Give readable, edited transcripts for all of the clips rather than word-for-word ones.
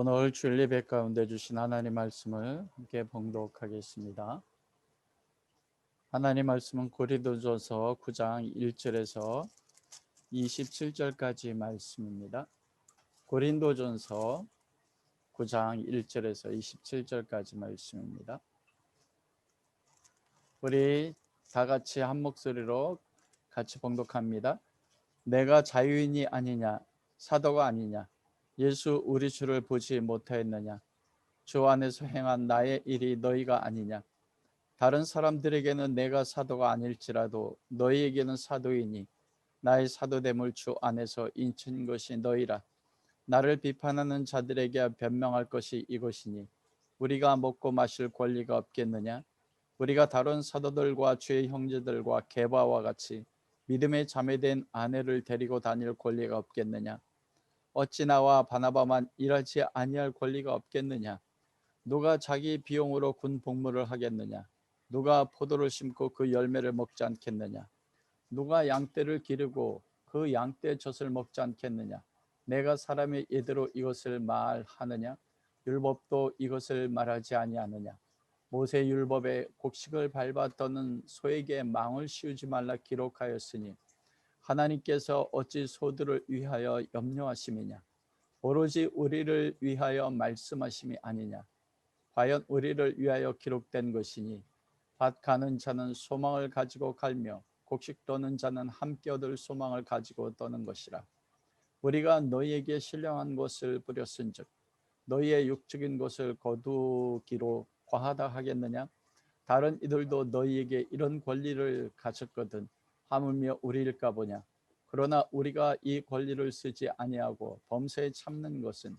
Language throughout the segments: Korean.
오늘 주일 예배 가운데 주신 하나님 말씀을 함께 봉독하겠습니다. 하나님 말씀은 고린도전서 9장 1절에서 27절까지 말씀입니다. 고린도전서 9장 1절에서 27절까지 말씀입니다. 우리 다 같이 한 목소리로 같이 봉독합니다. 내가 자유인이 아니냐, 사도가 아니냐, 예수 우리 주를 보지 못하였느냐, 주 안에서 행한 나의 일이 너희가 아니냐. 다른 사람들에게는 내가 사도가 아닐지라도 너희에게는 사도이니 나의 사도됨을 주 안에서 인친 것이 너희라. 나를 비판하는 자들에게 변명할 것이 이것이니 우리가 먹고 마실 권리가 없겠느냐. 우리가 다른 사도들과 주의 형제들과 게바와 같이 믿음의 자매된 아내를 데리고 다닐 권리가 없겠느냐. 어찌 나와 바나바만 일하지 아니할 권리가 없겠느냐. 누가 자기 비용으로 군 복무를 하겠느냐. 누가 포도를 심고 그 열매를 먹지 않겠느냐. 누가 양떼를 기르고 그 양떼의 젖을 먹지 않겠느냐. 내가 사람의 예대로 이것을 말하느냐. 율법도 이것을 말하지 아니하느냐. 모세 율법에 곡식을 밟아 떠는 소에게 망을 씌우지 말라 기록하였으니 하나님께서 어찌 소들을 위하여 염려하심이냐. 오로지 우리를 위하여 말씀하심이 아니냐. 과연 우리를 위하여 기록된 것이니 밭 가는 자는 소망을 가지고 갈며 곡식 떠는 자는 함께 얻을 소망을 가지고 떠는 것이라. 우리가 너희에게 신령한 것을 뿌렸은즉 너희의 육적인 것을 거두기로 과하다 하겠느냐. 다른 이들도 너희에게 이런 권리를 가졌거든 하물며 우리일까 보냐. 그러나 우리가 이 권리를 쓰지 아니하고 범사에 참는 것은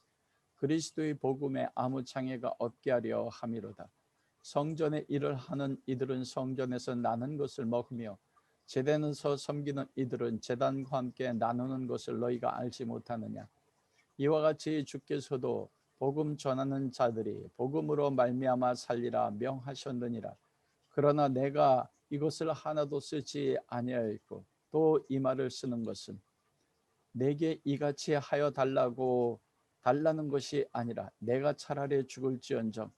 그리스도의 복음에 아무 장애가 없게 하려 함이로다. 성전의 일을 하는 이들은 성전에서 나는 것을 먹으며 제단에서 섬기는 이들은 제단과 함께 나누는 것을 너희가 알지 못하느냐. 이와 같이 주께서도 복음 전하는 자들이 복음으로 말미암아 살리라 명하셨느니라. 그러나 내가 이것을 하나도 쓰지 아니하였고 또 이 말을 쓰는 것은 내게 이같이 하여 달라는 것이 아니라 내가 차라리 죽을지언정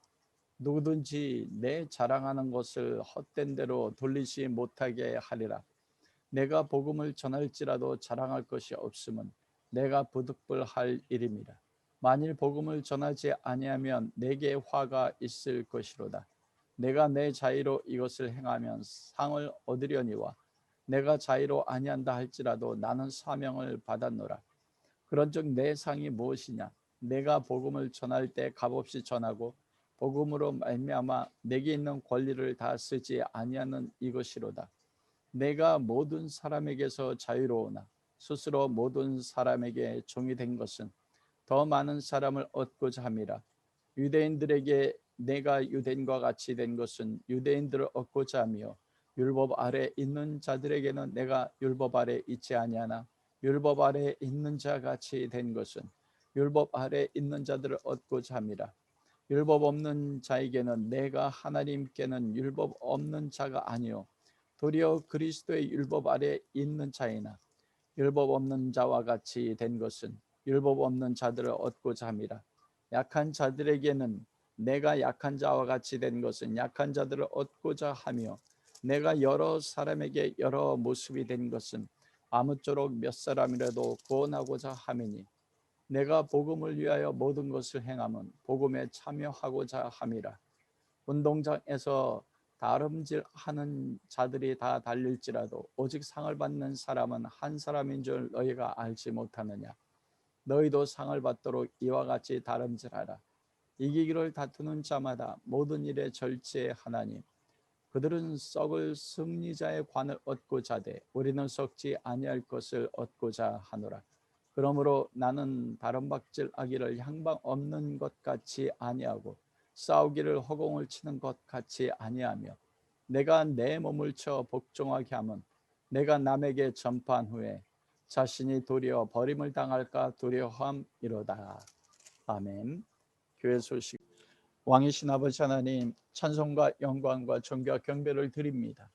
누구든지 내 자랑하는 것을 헛된 대로 돌리지 못하게 하리라. 내가 복음을 전할지라도 자랑할 것이 없으면 내가 부득불할 일임이라. 만일 복음을 전하지 아니하면 내게 화가 있을 것이로다. 내가 내 자의로 이것을 행하면 상을 얻으려니와 내가 자의로 아니한다 할지라도 나는 사명을 받았노라. 그런즉 내 상이 무엇이냐. 내가 복음을 전할 때 값없이 전하고 복음으로 말미암아 내게 있는 권리를 다 쓰지 아니하는 이것이로다. 내가 모든 사람에게서 자유로우나 스스로 모든 사람에게 종이 된 것은 더 많은 사람을 얻고자 함이라. 유대인들에게 내가 유대인과 같이 된 것은 유대인들을 얻고자 하며 율법 아래 있는 자들에게는 내가 율법 아래 있지 아니하나 율법 아래 있는 자 같이 된 것은 율법 아래 있는 자들을 얻고자 함이라. 율법 없는 자에게는 내가 하나님께는 율법 없는 자가 아니요 도리어 그리스도의 율법 아래 있는 자이나 율법 없는 자와 같이 된 것은 율법 없는 자들을 얻고자 함이라. 약한 자들에게는 내가 약한 자와 같이 된 것은 약한 자들을 얻고자 하며 내가 여러 사람에게 여러 모습이 된 것은 아무쪼록 몇 사람이라도 구원하고자 함이니 내가 복음을 위하여 모든 것을 행함은 복음에 참여하고자 함이라. 운동장에서 다름질하는 자들이 다 달릴지라도 오직 상을 받는 사람은 한 사람인 줄 너희가 알지 못하느냐. 너희도 상을 받도록 이와 같이 다름질하라. 이기기를 다투는 자마다 모든 일에 절제하나니 그들은 썩을 승리자의 관을 얻고자 돼 우리는 썩지 아니할 것을 얻고자 하노라. 그러므로 나는 다름박질하기를 향방 없는 것 같이 아니하고 싸우기를 허공을 치는 것 같이 아니하며 내가 내 몸을 쳐 복종하게 하면 내가 남에게 전파한 후에 자신이 도리어 버림을 당할까 두려워함이로다. 아멘. 교회 소식. 왕이신 아버지 하나님, 찬송과 영광과 존귀와 경배를 드립니다.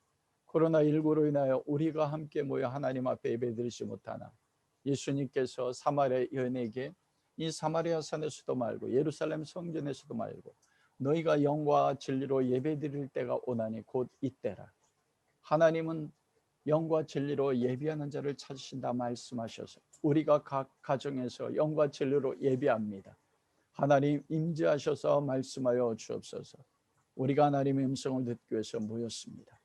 코로나19로 인하여 우리가 함께 모여 하나님 앞에 예배드리지 못하나 예수님께서 사마리아 여인에게 이 사마리아 산에서도 말고 예루살렘 성전에서도 말고 너희가 영과 진리로 예배드릴 때가 오나니 곧 이때라. 하나님은 영과 진리로 예배하는 자를 찾으신다 말씀하셔서 우리가 각 가정에서 영과 진리로 예배합니다. 하나님 임재하셔서 말씀하여 주옵소서. 우리가 하나님의 음성을 듣기 위해서 모였습니다.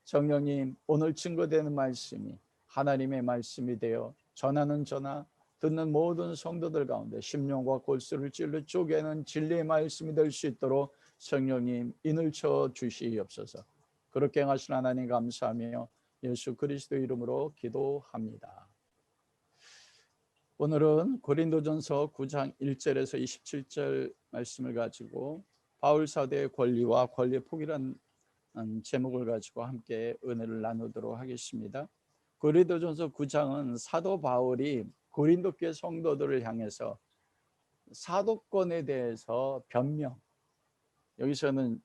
성령님, 오늘 증거되는 말씀이 하나님의 말씀이 되어 전하는 저나 듣는 모든 성도들 가운데 심령과 골수를 찔러 쪼개는 진리의 말씀이 될 수 있도록 성령님 인을 쳐 주시옵소서. 그렇게 행하신 하나님 감사하며 예수 그리스도 이름으로 기도합니다. 오늘은 고린도전서 9장 1절에서 27절 말씀을 가지고 바울 사도의 권리와 권리의 폭이라는 제목을 가지고 함께 은혜를 나누도록 하겠습니다. 고린도전서 9장은 사도 바울이 고린도 교회 성도들을 향해서 사도권에 대해서 변명, 여기서는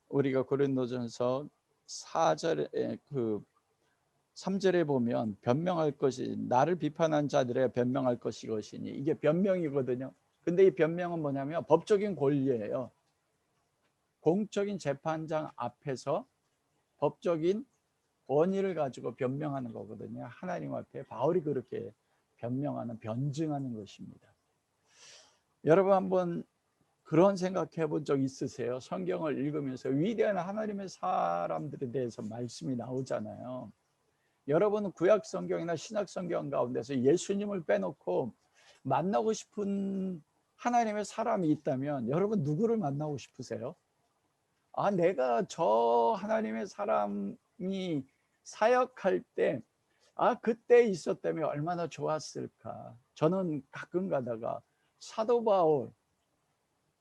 우리가 고린도전서 4절에 3절에 보면 변명할 것이 나를 비판한 자들의 변명할 것이니 이게 변명이거든요. 근데 이 변명은 뭐냐면 법적인 권리예요. 공적인 재판장 앞에서 법적인 권위를 가지고 변명하는 거거든요. 하나님 앞에 바울이 그렇게 변명하는, 변증하는 것입니다. 여러분 한번 그런 생각해 본 적 있으세요? 성경을 읽으면서 위대한 하나님의 사람들에 대해서 말씀이 나오잖아요. 여러분은 구약 성경이나 신약 성경 가운데서 예수님을 빼놓고 만나고 싶은 하나님의 사람이 있다면 여러분 누구를 만나고 싶으세요? 내가 저 하나님의 사람이 사역할 때 그때 있었다면 얼마나 좋았을까. 저는 가끔 가다가 사도 바울,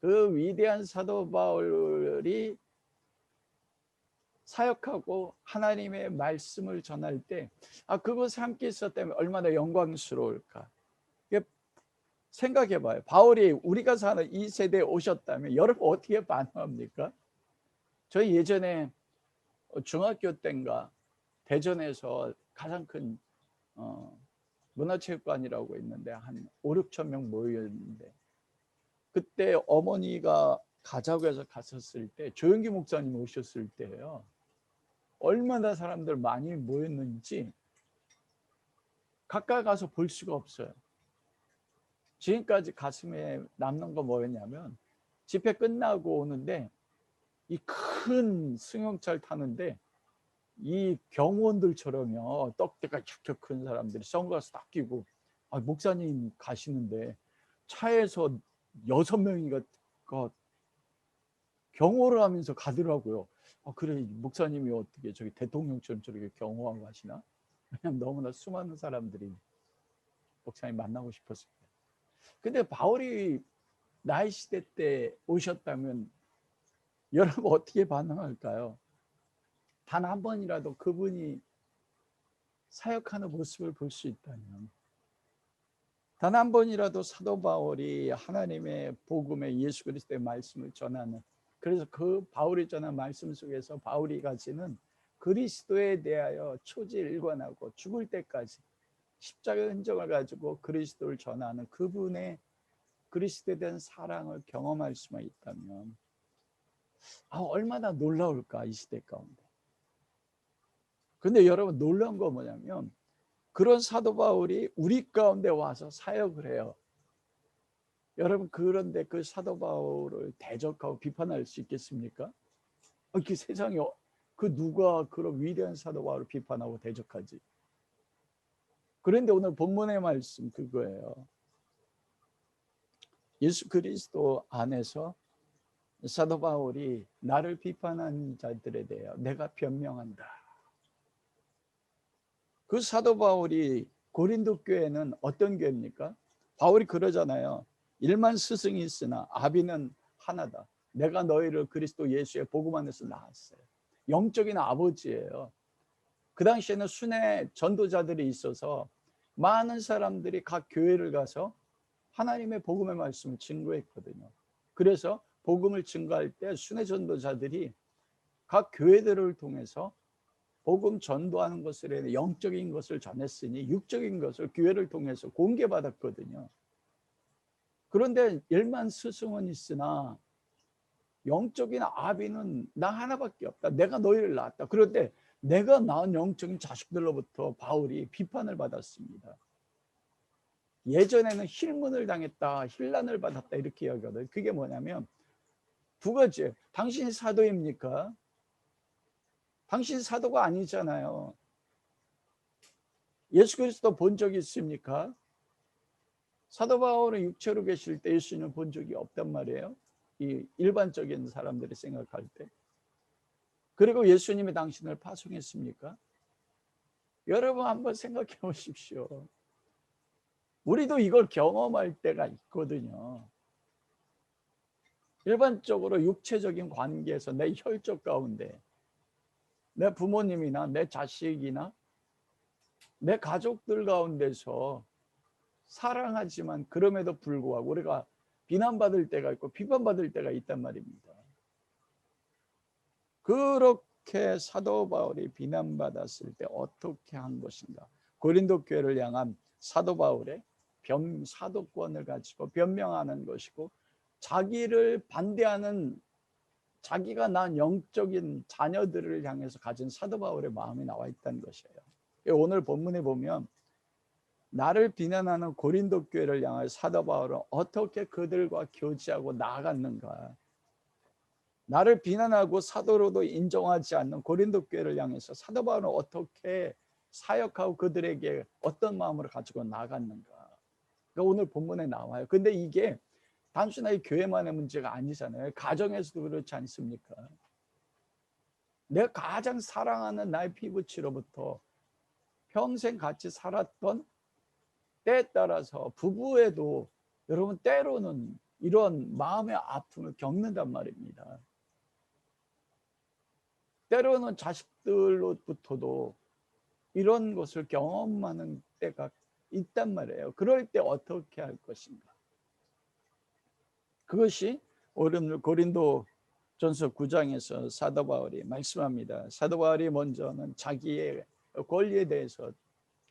그 위대한 사도 바울이 사역하고 하나님의 말씀을 전할 때 그것을 함께 있었다면 얼마나 영광스러울까. 생각해 봐요. 바울이 우리가 사는 이 세대에 오셨다면 여러분 어떻게 반응합니까? 저희 예전에 중학교 때인가 대전에서 가장 큰 문화체육관이라고 있는데 한 5, 6천 명 모였는데 그때 어머니가 가자고 해서 갔었을 때 조영기 목사님 오셨을 때예요. 얼마나 사람들 많이 모였는지 가까이 가서 볼 수가 없어요. 지금까지 가슴에 남는 거 뭐였냐면 집회 끝나고 오는데 이 큰 승용차를 타는데 이 경호원들처럼요, 떡대가 척척 큰 사람들이 선글라스 딱 끼고 목사님 가시는데 차에서 6명인가 경호를 하면서 가더라고요. 그래 목사님이 어떻게 저기 대통령처럼 저렇게 경호하고 가시나? 왜냐면 너무나 수많은 사람들이 목사님 만나고 싶었습니다. 근데 바울이 나의 시대 때 오셨다면 여러분 어떻게 반응할까요? 단 한 번이라도 그분이 사역하는 모습을 볼 수 있다면, 단 한 번이라도 사도 바울이 하나님의 복음의 예수 그리스도의 말씀을 전하는, 그래서 그 바울이 전한 말씀 속에서 바울이 가지는 그리스도에 대하여 초지일관하고 죽을 때까지 십자가의 흔적을 가지고 그리스도를 전하는 그분의 그리스도에 대한 사랑을 경험할 수만 있다면 얼마나 놀라울까 이 시대 가운데. 근데 여러분 놀라운 거 뭐냐면 그런 사도 바울이 우리 가운데 와서 사역을 해요. 여러분 그런데 그 사도 바울을 대적하고 비판할 수 있겠습니까? 그 세상에 누가 그런 위대한 사도 바울을 비판하고 대적하지? 그런데 오늘 본문의 말씀 그거예요. 예수 그리스도 안에서 사도 바울이 나를 비판한 자들에 대해 내가 변명한다. 그 사도 바울이 고린도 교회는 어떤 교회입니까? 바울이 그러잖아요. 1만 스승이 있으나 아비는 하나다. 내가 너희를 그리스도 예수의 복음 안에서 낳았어요. 영적인 아버지예요. 그 당시에는 순회 전도자들이 있어서 많은 사람들이 각 교회를 가서 하나님의 복음의 말씀을 증거했거든요. 그래서 복음을 증거할 때 순회 전도자들이 각 교회들을 통해서 복음 전도하는 것을 영적인 것을 전했으니 육적인 것을 교회를 통해서 공개받았거든요. 그런데 10만 스승은 있으나 영적인 아비는 나 하나밖에 없다. 내가 너희를 낳았다. 그런데 내가 낳은 영적인 자식들로부터 바울이 비판을 받았습니다. 예전에는 힐문을 당했다, 힐난을 받았다 이렇게 이야기하거든요. 그게 뭐냐면 두 가지예요. 당신이 사도입니까? 당신 사도가 아니잖아요. 예수 그리스도 본 적이 있습니까? 사도 바울은 육체로 계실 때 예수님을 본 적이 없단 말이에요. 이 일반적인 사람들이 생각할 때. 그리고 예수님이 당신을 파송했습니까? 여러분 한번 생각해 보십시오. 우리도 이걸 경험할 때가 있거든요. 일반적으로 육체적인 관계에서 내 혈족 가운데 내 부모님이나 내 자식이나 내 가족들 가운데서 사랑하지만 그럼에도 불구하고 우리가 비난받을 때가 있고 비판받을 때가 있단 말입니다. 그렇게 사도 바울이 비난받았을 때 어떻게 한 것인가? 고린도 교회를 향한 사도 바울의 사도권을 가지고 변명하는 것이고, 자기를 반대하는 자기가 낳은 영적인 자녀들을 향해서 가진 사도 바울의 마음이 나와 있다는 것이에요. 오늘 본문에 보면 나를 비난하는 고린도 교회를 향해 사도 바울은 어떻게 그들과 교제하고 나아갔는가? 나를 비난하고 사도로도 인정하지 않는 고린도 교회를 향해서 사도 바울은 어떻게 사역하고 그들에게 어떤 마음을 가지고 나아갔는가? 그러니까 오늘 본문에 나와요. 근데 이게 단순하게 교회만의 문제가 아니잖아요. 가정에서도 그렇지 않습니까? 내가 가장 사랑하는 나의 피부치로부터 평생 같이 살았던 때에 따라서 부부에도 여러분 때로는 이런 마음의 아픔을 겪는단 말입니다. 때로는 자식들로부터도 이런 것을 경험하는 때가 있단 말이에요. 그럴 때 어떻게 할 것인가? 그것이 오늘 고린도 전서 9장에서 사도 바울이 말씀합니다. 사도 바울이 먼저는 자기의 권리에 대해서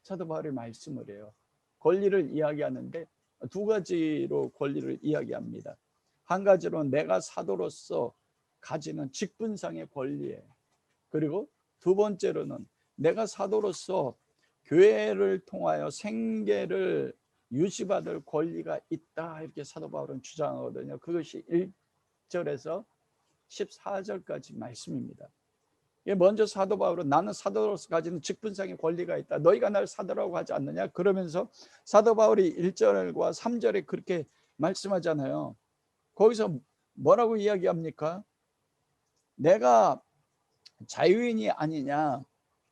사도 바울이 말씀을 해요. 권리를 이야기하는데 두 가지로 권리를 이야기합니다. 한 가지로는 내가 사도로서 가지는 직분상의 권리예요. 그리고 두 번째로는 내가 사도로서 교회를 통하여 생계를 유지받을 권리가 있다, 이렇게 사도 바울은 주장하거든요. 그것이 1절에서 14절까지 말씀입니다. 먼저 사도 바울은 나는 사도로서 가지는 직분상의 권리가 있다. 너희가 날 사도라고 하지 않느냐? 그러면서 사도 바울이 1절과 3절에 그렇게 말씀하잖아요. 거기서 뭐라고 이야기합니까? 내가 자유인이 아니냐,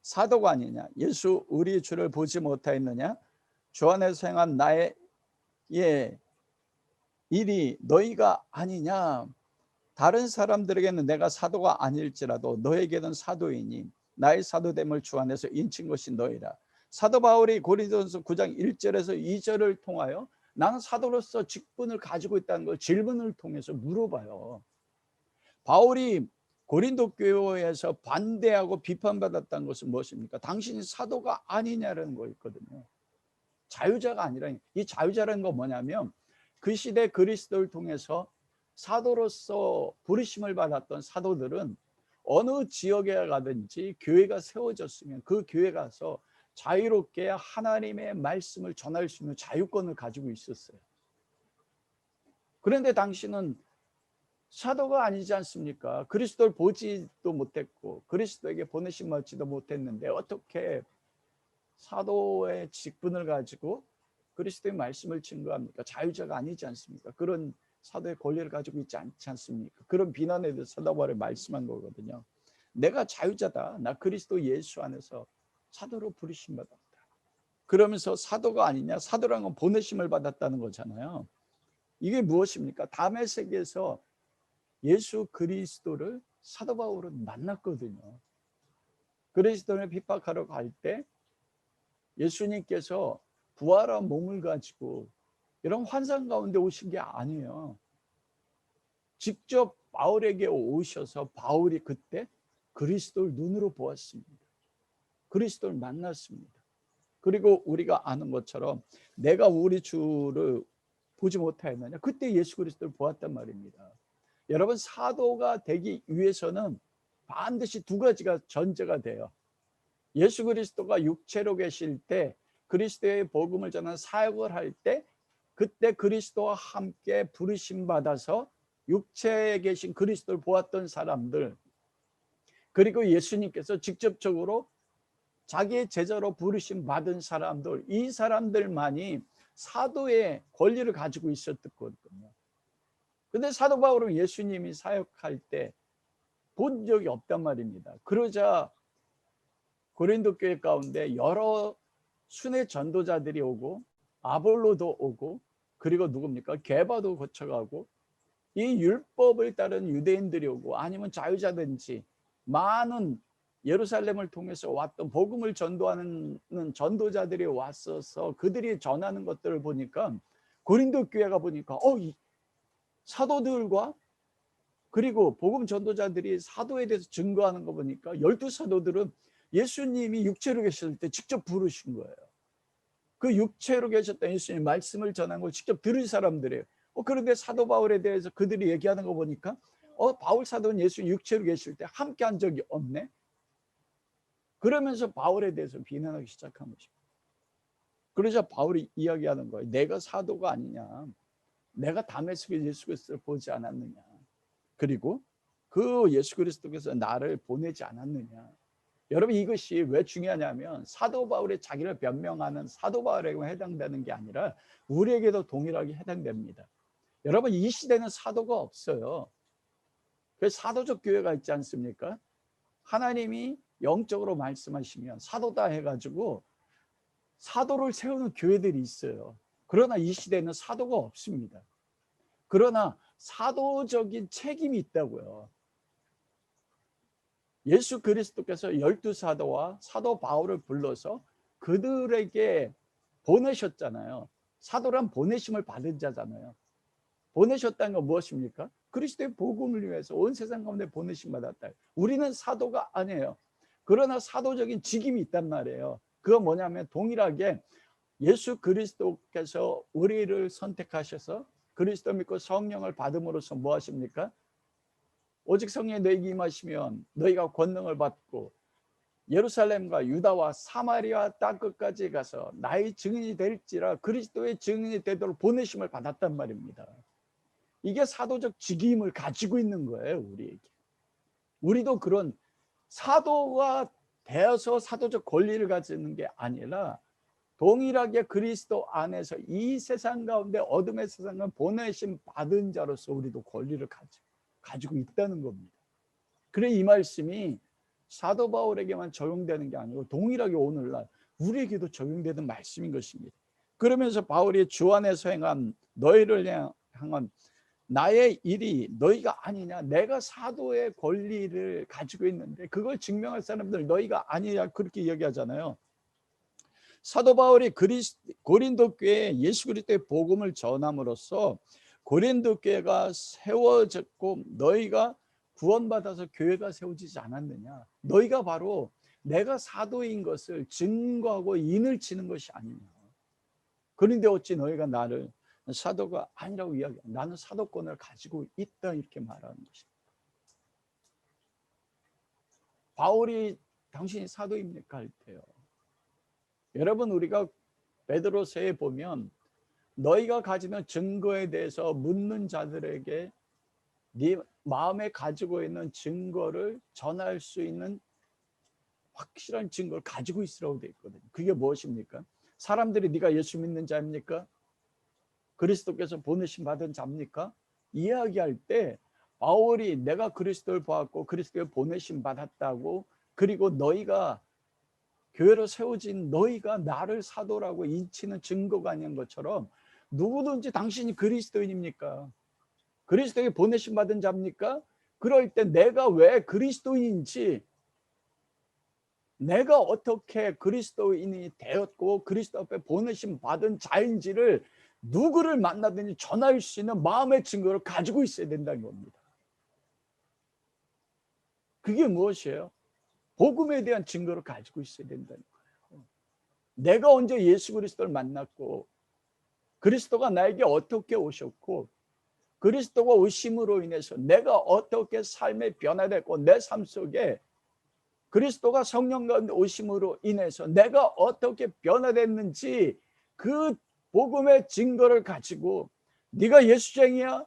사도가 아니냐, 예수 우리 주를 보지 못하였느냐, 주 안에서 행한 나의 일이 너희가 아니냐. 다른 사람들에게는 내가 사도가 아닐지라도 너에게는 사도이니 나의 사도됨을 주 안에서 인친 것이 너희라. 사도 바울이 고린도전서 9장 1절에서 2절을 통하여 나는 사도로서 직분을 가지고 있다는 걸 질문을 통해서 물어봐요. 바울이 고린도 교회에서 반대하고 비판받았다는 것은 무엇입니까? 당신이 사도가 아니냐라는 거였거든요. 자유자가 아니라, 이 자유자라는 건 뭐냐면 그 시대 그리스도를 통해서 사도로서 부르심을 받았던 사도들은 어느 지역에 가든지 교회가 세워졌으면 그 교회 가서 자유롭게 하나님의 말씀을 전할 수 있는 자유권을 가지고 있었어요. 그런데 당신은 사도가 아니지 않습니까? 그리스도를 보지도 못했고 그리스도에게 보내심 받지도 못했는데 어떻게 사도의 직분을 가지고 그리스도의 말씀을 증거합니까? 자유자가 아니지 않습니까? 그런 사도의 권리를 가지고 있지 않지 않습니까? 그런 비난에 대해서 사도 바울이 말씀한 거거든요. 내가 자유자다. 나 그리스도 예수 안에서 사도로 부르심 받았다. 그러면서 사도가 아니냐? 사도라는 건 보내심을 받았다는 거잖아요. 이게 무엇입니까? 다메섹에서 예수 그리스도를 사도 바울은 만났거든요. 그리스도를 핍박하러 갈 때 예수님께서 부활한 몸을 가지고 이런 환상 가운데 오신 게 아니에요. 직접 바울에게 오셔서 바울이 그때 그리스도를 눈으로 보았습니다. 그리스도를 만났습니다. 그리고 우리가 아는 것처럼 내가 우리 주를 보지 못하였느냐? 그때 예수 그리스도를 보았단 말입니다. 여러분, 사도가 되기 위해서는 반드시 두 가지가 전제가 돼요. 예수 그리스도가 육체로 계실 때, 그리스도의 복음을 전하는 사역을 할 때, 그때 그리스도와 함께 부르심 받아서 육체에 계신 그리스도를 보았던 사람들, 그리고 예수님께서 직접적으로 자기의 제자로 부르심 받은 사람들, 이 사람들만이 사도의 권리를 가지고 있었거든요. 근데 사도 바울은 예수님이 사역할 때 본 적이 없단 말입니다. 그러자 고린도 교회 가운데 여러 순회 전도자들이 오고, 아볼로도 오고, 그리고 누굽니까? 게바도 거쳐가고, 이 율법을 따른 유대인들이 오고, 아니면 자유자든지 많은 예루살렘을 통해서 왔던 복음을 전도하는 전도자들이 왔어서 그들이 전하는 것들을 보니까, 고린도 교회가 보니까 이 사도들과 그리고 복음 전도자들이 사도에 대해서 증거하는 거 보니까 12사도들은 예수님이 육체로 계실 때 직접 부르신 거예요. 그 육체로 계셨던 예수님 말씀을 전한 걸 직접 들은 사람들이에요. 그런데 사도 바울에 대해서 그들이 얘기하는 거 보니까 바울 사도는 예수 육체로 계실 때 함께 한 적이 없네. 그러면서 바울에 대해서 비난하기 시작한 것입니다. 그러자 바울이 이야기하는 거예요. 내가 사도가 아니냐, 내가 다메섹에 예수 그리스도를 보지 않았느냐, 그리고 그 예수 그리스도께서 나를 보내지 않았느냐. 여러분, 이것이 왜 중요하냐면 사도 바울의 자기를 변명하는 사도 바울에게만 해당되는 게 아니라 우리에게도 동일하게 해당됩니다. 여러분, 이 시대는 사도가 없어요. 그래서 사도적 교회가 있지 않습니까? 하나님이 영적으로 말씀하시면 사도다 해가지고 사도를 세우는 교회들이 있어요. 그러나 이 시대는 사도가 없습니다. 그러나 사도적인 책임이 있다고요. 예수 그리스도께서 12사도와 사도 바울을 불러서 그들에게 보내셨잖아요. 사도란 보내심을 받은 자잖아요. 보내셨다는 건 무엇입니까? 그리스도의 복음을 위해서 온 세상 가운데 보내심 받았다. 우리는 사도가 아니에요. 그러나 사도적인 직임이 있단 말이에요. 그건 뭐냐면 동일하게 예수 그리스도께서 우리를 선택하셔서 그리스도 믿고 성령을 받음으로써 뭐 하십니까? 오직 성령이 너에게 임하시면 너희가 권능을 받고 예루살렘과 유다와 사마리아 땅끝까지 가서 나의 증인이 될지라, 그리스도의 증인이 되도록 보내심을 받았단 말입니다. 이게 사도적 직임을 가지고 있는 거예요. 우리에게. 우리도 그런 사도가 되어서 사도적 권리를 가지는 게 아니라 동일하게 그리스도 안에서 이 세상 가운데 어둠의 세상을 보내심 받은 자로서 우리도 권리를 가지고 있다는 겁니다. 그래, 이 말씀이 사도 바울에게만 적용되는 게 아니고 동일하게 오늘날 우리에게도 적용되는 말씀인 것입니다. 그러면서 바울이 주 안에서 행한 너희를 향한 나의 일이 너희가 아니냐, 내가 사도의 권리를 가지고 있는데 그걸 증명할 사람들 너희가 아니냐, 그렇게 이야기하잖아요. 사도 바울이 고린도 교회에 예수 그리스도의 복음을 전함으로써 고린도 교회가 세워졌고 너희가 구원받아서 교회가 세워지지 않았느냐. 너희가 바로 내가 사도인 것을 증거하고 인을 치는 것이 아니냐. 그런데 어찌 너희가 나를 사도가 아니라고 이야기해. 나는 사도권을 가지고 있다, 이렇게 말하는 것입니다. 바울이 당신이 사도입니까 할 때요, 여러분, 우리가 베드로서에 보면 너희가 가지는 증거에 대해서 묻는 자들에게 네 마음에 가지고 있는 증거를 전할 수 있는 확실한 증거를 가지고 있으라고 되어 있거든요. 그게 무엇입니까? 사람들이 네가 예수 믿는 자입니까? 그리스도께서 보내심 받은 자입니까? 이야기할 때 바울이 내가 그리스도를 보았고 그리스도의 보내심 받았다고, 그리고 너희가 교회로 세워진 너희가 나를 사도라고 인치는 증거가 아닌 것처럼, 누구든지 당신이 그리스도인입니까? 그리스도에게 보내심 받은 자입니까? 그럴 때 내가 왜 그리스도인인지, 내가 어떻게 그리스도인이 되었고 그리스도 앞에 보내심 받은 자인지를 누구를 만나든지 전할 수 있는 마음의 증거를 가지고 있어야 된다는 겁니다. 그게 무엇이에요? 복음에 대한 증거를 가지고 있어야 된다는 거예요. 내가 언제 예수 그리스도를 만났고 그리스도가 나에게 어떻게 오셨고 그리스도가 오심으로 인해서 내가 어떻게 삶의 변화됐고 내 삶 속에 그리스도가 성령 가운데 오심으로 인해서 내가 어떻게 변화됐는지 그 복음의 증거를 가지고 네가 예수쟁이야?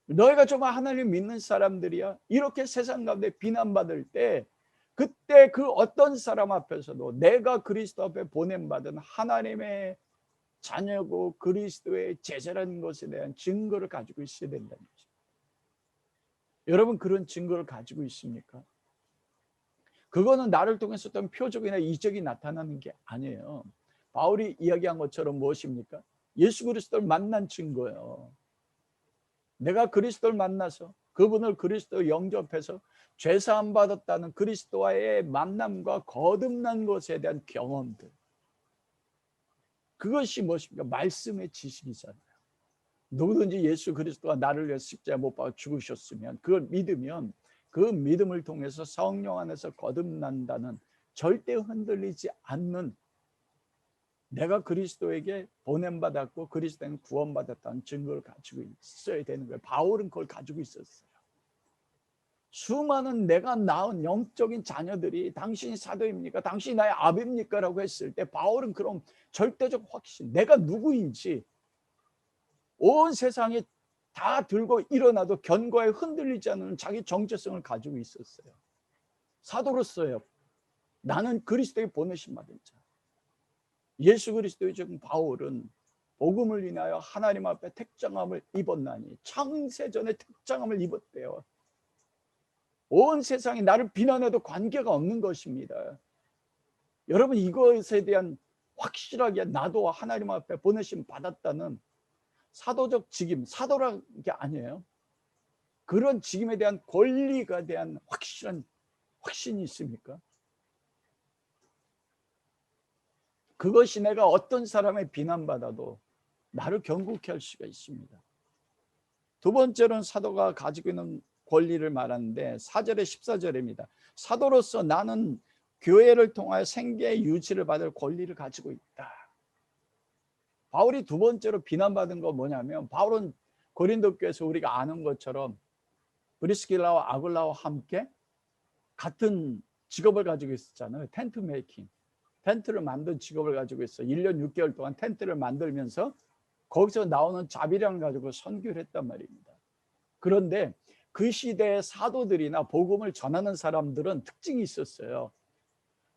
너희가 정말 하나님 믿는 사람들이야? 이렇게 세상 가운데 비난받을 때 그때 그 어떤 사람 앞에서도 내가 그리스도 앞에 보냄받은 하나님의 자녀고 그리스도의 제자라는 것에 대한 증거를 가지고 있어야 된다는 거죠. 여러분 그런 증거를 가지고 있습니까? 그거는 나를 통해서 어떤 표적이나 이적이 나타나는 게 아니에요. 바울이 이야기한 것처럼 무엇입니까? 예수 그리스도를 만난 증거예요. 내가 그리스도를 만나서 그분을 그리스도 영접해서 죄사함 받았다는 그리스도와의 만남과 거듭난 것에 대한 경험들. 그것이 무엇입니까? 말씀의 지식이잖아요. 누구든지 예수 그리스도가 나를 위해 십자가에 못 박아 죽으셨으면 그걸 믿으면 그 믿음을 통해서 성령 안에서 거듭난다는 절대 흔들리지 않는 내가 그리스도에게 보냄받았고 그리스도에게 구원받았다는 증거를 가지고 있어야 되는 거예요. 바울은 그걸 가지고 있었어요. 수많은 내가 낳은 영적인 자녀들이 당신이 사도입니까? 당신이 나의 아비입니까? 라고 했을 때 바울은 그런 절대적 확신, 내가 누구인지 온 세상에 다 들고 일어나도 견고하게 흔들리지 않는 자기 정체성을 가지고 있었어요. 사도로서요. 나는 그리스도의 보내심 받은 자. 예수 그리스도의 종 바울은 복음을 인하여 하나님 앞에 택정함을 입었나니 창세전에 택정함을 입었대요. 온 세상이 나를 비난해도 관계가 없는 것입니다. 여러분 이것에 대한 확실하게 나도 하나님 앞에 보내심 받았다는 사도적 직임, 사도라는 게 아니에요. 그런 직임에 대한 권리가 대한 확실한 확신이 있습니까? 그것이 내가 어떤 사람의 비난받아도 나를 경고케 할 수가 있습니다. 두 번째로는 사도가 가지고 있는 권리를 말하는데 4절에 14절입니다. 사도로서 나는 교회를 통하여 생계 유지를 받을 권리를 가지고 있다. 바울이 두 번째로 비난받은 건 뭐냐면 바울은 고린도 교회에서 우리가 아는 것처럼 브리스길라와 아굴라와 함께 같은 직업을 가지고 있었잖아요. 텐트 메이킹. 텐트를 만든 직업을 가지고 있어. 1년 6개월 동안 텐트를 만들면서 거기서 나오는 자비량을 가지고 선교를 했단 말입니다. 그런데 그 시대의 사도들이나 복음을 전하는 사람들은 특징이 있었어요.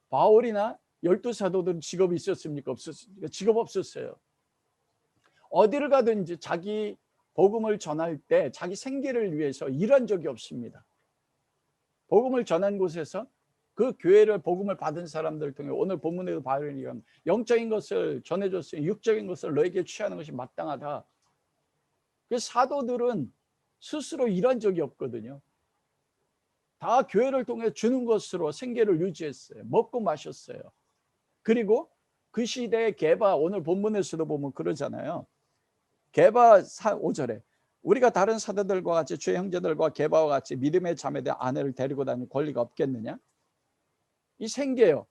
바울이나 12사도들은 직업이 있었습니까? 없었습니까? 직업 없었어요. 어디를 가든지 자기 복음을 전할 때 자기 생계를 위해서 일한 적이 없습니다. 복음을 전한 곳에서 그 교회를 복음을 받은 사람들을 통해 오늘 본문에도 바울이 영적인 것을 전해줬으니 육적인 것을 너에게 취하는 것이 마땅하다. 그 사도들은 스스로 일한 적이 없거든요. 다 교회를 통해 주는 것으로 생계를 유지했어요. 먹고 마셨어요. 그리고 그 시대의 게바, 오늘 본문에서도 보면 그러잖아요. 게바 5절에 우리가 다른 사도들과 같이 주의 형제들과 게바와 같이 믿음의 자매에 대한 아내를 데리고 다닐 권리가 없겠느냐? 이 생계요.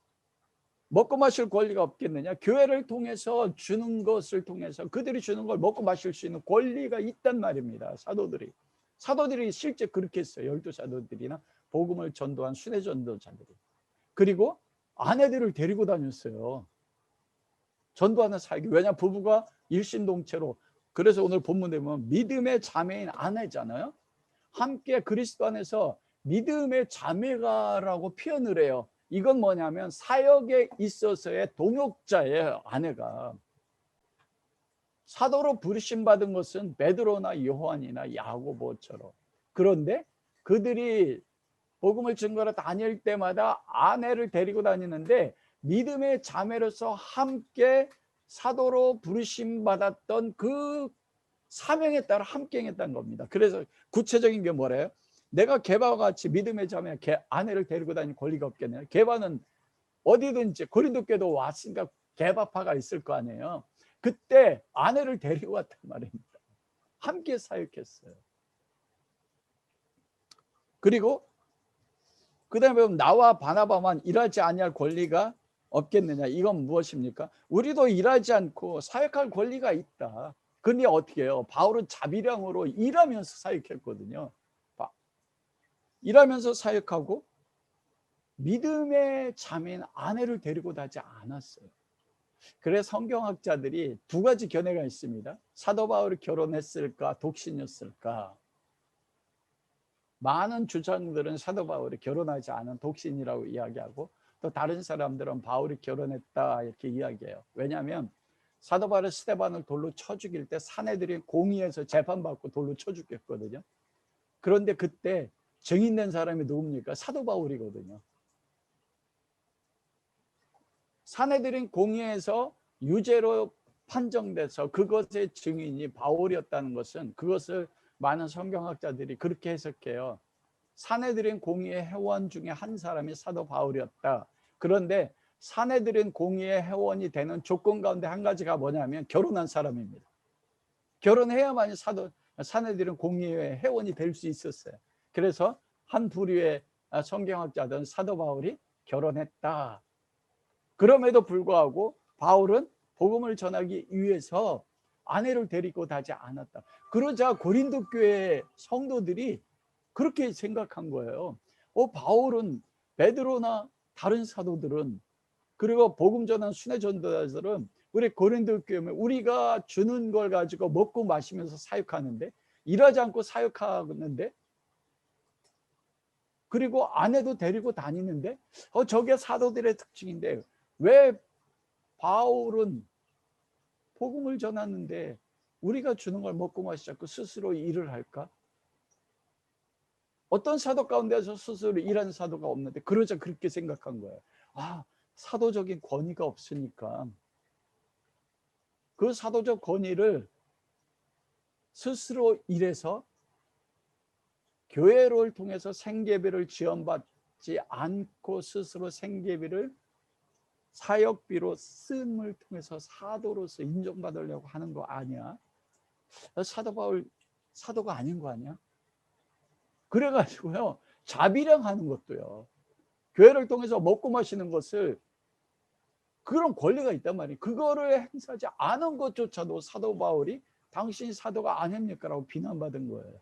먹고 마실 권리가 없겠느냐? 교회를 통해서 주는 것을 통해서 그들이 주는 걸 먹고 마실 수 있는 권리가 있단 말입니다. 사도들이 실제 그렇게 했어요. 12사도들이나 복음을 전도한 순회 전도자들이. 그리고 아내들을 데리고 다녔어요. 전도하는 사역이. 왜냐 부부가 일심동체로. 그래서 오늘 본문에 보면 믿음의 자매인 아내잖아요. 함께 그리스도 안에서 믿음의 자매가라고 표현을 해요. 이건 뭐냐면 사역에 있어서의 동역자예요. 아내가. 사도로 부르심 받은 것은 베드로나 요한이나 야고보처럼. 그런데 그들이 복음을 증거로 다닐 때마다 아내를 데리고 다니는데 믿음의 자매로서 함께 사도로 부르심 받았던 그 사명에 따라 함께 행했다는 겁니다. 그래서 구체적인 게 뭐래요? 내가 게바와 같이 믿음의 자매 아내를 데리고 다니는 권리가 없겠네요. 게바는 어디든지 고린도 교회도 왔으니까 게바파가 있을 거 아니에요. 그때 아내를 데리고 왔단 말입니다. 함께 사역했어요. 그리고 그 다음에 나와 바나바만 일하지 아니할 권리가 없겠느냐? 이건 무엇입니까? 우리도 일하지 않고 사역할 권리가 있다. 근데 어떻게 해요? 바울은 자비량으로 일하면서 사역했거든요. 일하면서 사역하고 믿음의 자매인 아내를 데리고 가지 않았어요. 그래서 성경학자들이 두 가지 견해가 있습니다. 사도 바울이 결혼했을까, 독신이었을까? 많은 주장들은 사도 바울이 결혼하지 않은 독신이라고 이야기하고, 또 다른 사람들은 바울이 결혼했다 이렇게 이야기해요. 왜냐하면 사도 바울이 스데반을 돌로 쳐 죽일 때 사내들이 공의에서 재판받고 돌로 쳐 죽였거든요. 그런데 그때 증인된 사람이 누굽니까? 사도 바울이거든요. 사내들인 공의에서 유죄로 판정돼서 그것의 증인이 바울이었다는 것은, 그것을 많은 성경학자들이 그렇게 해석해요. 사내들인 공의의 회원 중에 한 사람이 사도 바울이었다. 그런데 사내들인 공의의 회원이 되는 조건 가운데 한 가지가 뭐냐면 결혼한 사람입니다. 결혼해야만이 사내들인 공의의 회원이 될 수 있었어요. 그래서 한 부류의 성경학자들은 사도 바울이 결혼했다. 그럼에도 불구하고 바울은 복음을 전하기 위해서 아내를 데리고 가지 않았다. 그러자 고린도 교회 성도들이 그렇게 생각한 거예요. 바울은, 베드로나 다른 사도들은, 그리고 복음 전한 순회 전도자들은 우리 고린도 교회 우리가 주는 걸 가지고 먹고 마시면서 사역하는데, 일하지 않고 사역하는데, 그리고 아내도 데리고 다니는데, 저게 사도들의 특징인데 왜 바울은 복음을 전하는데 우리가 주는 걸 먹고 마시지 않고 스스로 일을 할까? 어떤 사도 가운데서 스스로 일하는 사도가 없는데, 그러자 그렇게 생각한 거예요. 사도적인 권위가 없으니까 그 사도적 권위를 스스로 일해서 교회를 통해서 생계비를 지원받지 않고 스스로 생계비를 사역비로 씀을 통해서 사도로서 인정받으려고 하는 거 아니야? 사도 바울 사도가 아닌 거 아니야? 그래가지고요, 자비량 하는 것도요, 교회를 통해서 먹고 마시는 것을, 그런 권리가 있단 말이에요. 그거를 행사하지 않은 것조차도 사도 바울이 당신이 사도가 아닙니까? 라고 비난받은 거예요.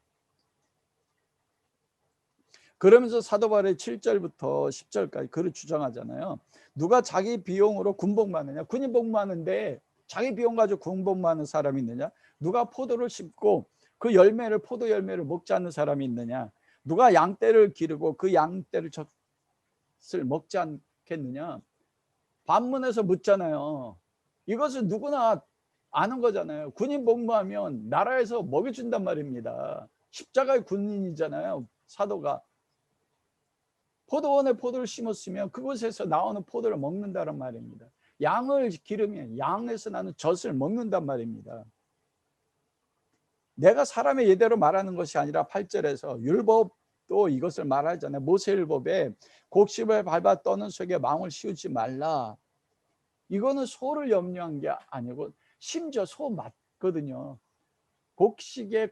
그러면서 사도 바울의 7절부터 10절까지 그를 주장하잖아요. 누가 자기 비용으로 군복 많으냐? 군인 복많은데 자기 비용 가지고 군복 많은 사람이 있느냐? 누가 포도를 심고 그 열매를, 포도 열매를 먹지 않는 사람이 있느냐? 누가 양떼를 기르고 그 양떼를 젖을 먹지 않겠느냐? 반문에서 묻잖아요. 이것은 누구나 아는 거잖아요. 군인 복무하면 나라에서 먹여준단 말입니다. 십자가의 군인이잖아요, 사도가. 포도원에 포도를 심었으면 그곳에서 나오는 포도를 먹는다는 말입니다. 양을 기르면 양에서 나는 젖을 먹는단 말입니다. 내가 사람의 예대로 말하는 것이 아니라 8절에서 율법도 이것을 말하잖아요. 모세율법에 곡식을 밟아 떠는 속에 망을 씌우지 말라. 이거는 소를 염려한 게 아니고, 심지어 소 맞거든요. 곡식을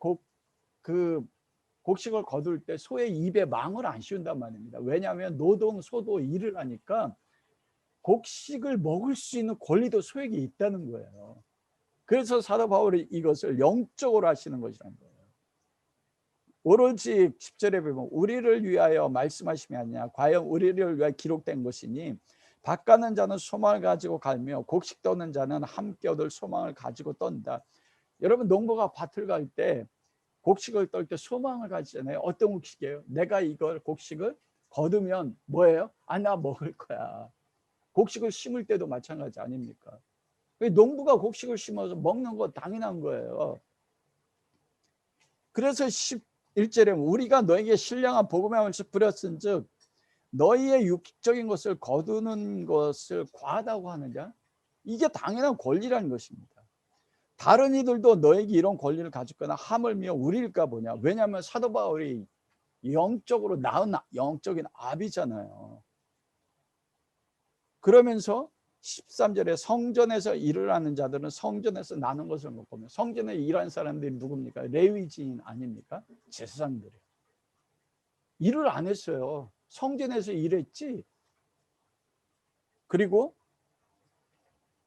거둘 때 소의 입에 망을 안 씌운단 말입니다. 왜냐하면 소도 일을 하니까 곡식을 먹을 수 있는 권리도 소에게 있다는 거예요. 그래서 사도 바울이 이것을 영적으로 하시는 것이라는 거예요. 오로지 10절에 보면 우리를 위하여 말씀하심이 아니냐, 과연 우리를 위하여 기록된 것이니 밭 가는 자는 소망을 가지고 갈며 곡식 떠는 자는 함께 얻을 소망을 가지고 떤다. 여러분, 농부가 밭을 갈 때, 곡식을 떨 때 소망을 가지잖아요. 어떤 곡식이에요? 내가 이걸 곡식을 거두면 뭐예요? 나 먹을 거야. 곡식을 심을 때도 마찬가지 아닙니까? 농부가 곡식을 심어서 먹는 거 당연한 거예요. 그래서 11절에 우리가 너에게 신령한 복음의 말씀을 뿌렸은즉 너희의 육적인 것을 거두는 것을 과하다고 하느냐? 이게 당연한 권리라는 것입니다. 다른 이들도 너에게 이런 권리를 가졌거나 하물며 우리일까 보냐? 왜냐하면 사도 바울이 영적으로 낳은 영적인 아비잖아요. 그러면서 13절에 성전에서 일을 하는 자들은 성전에서 나는 것을 먹고, 성전에 일하는 사람들이 누굽니까? 레위지인 아닙니까? 제사장들이에요. 일을 안 했어요. 성전에서 일했지. 그리고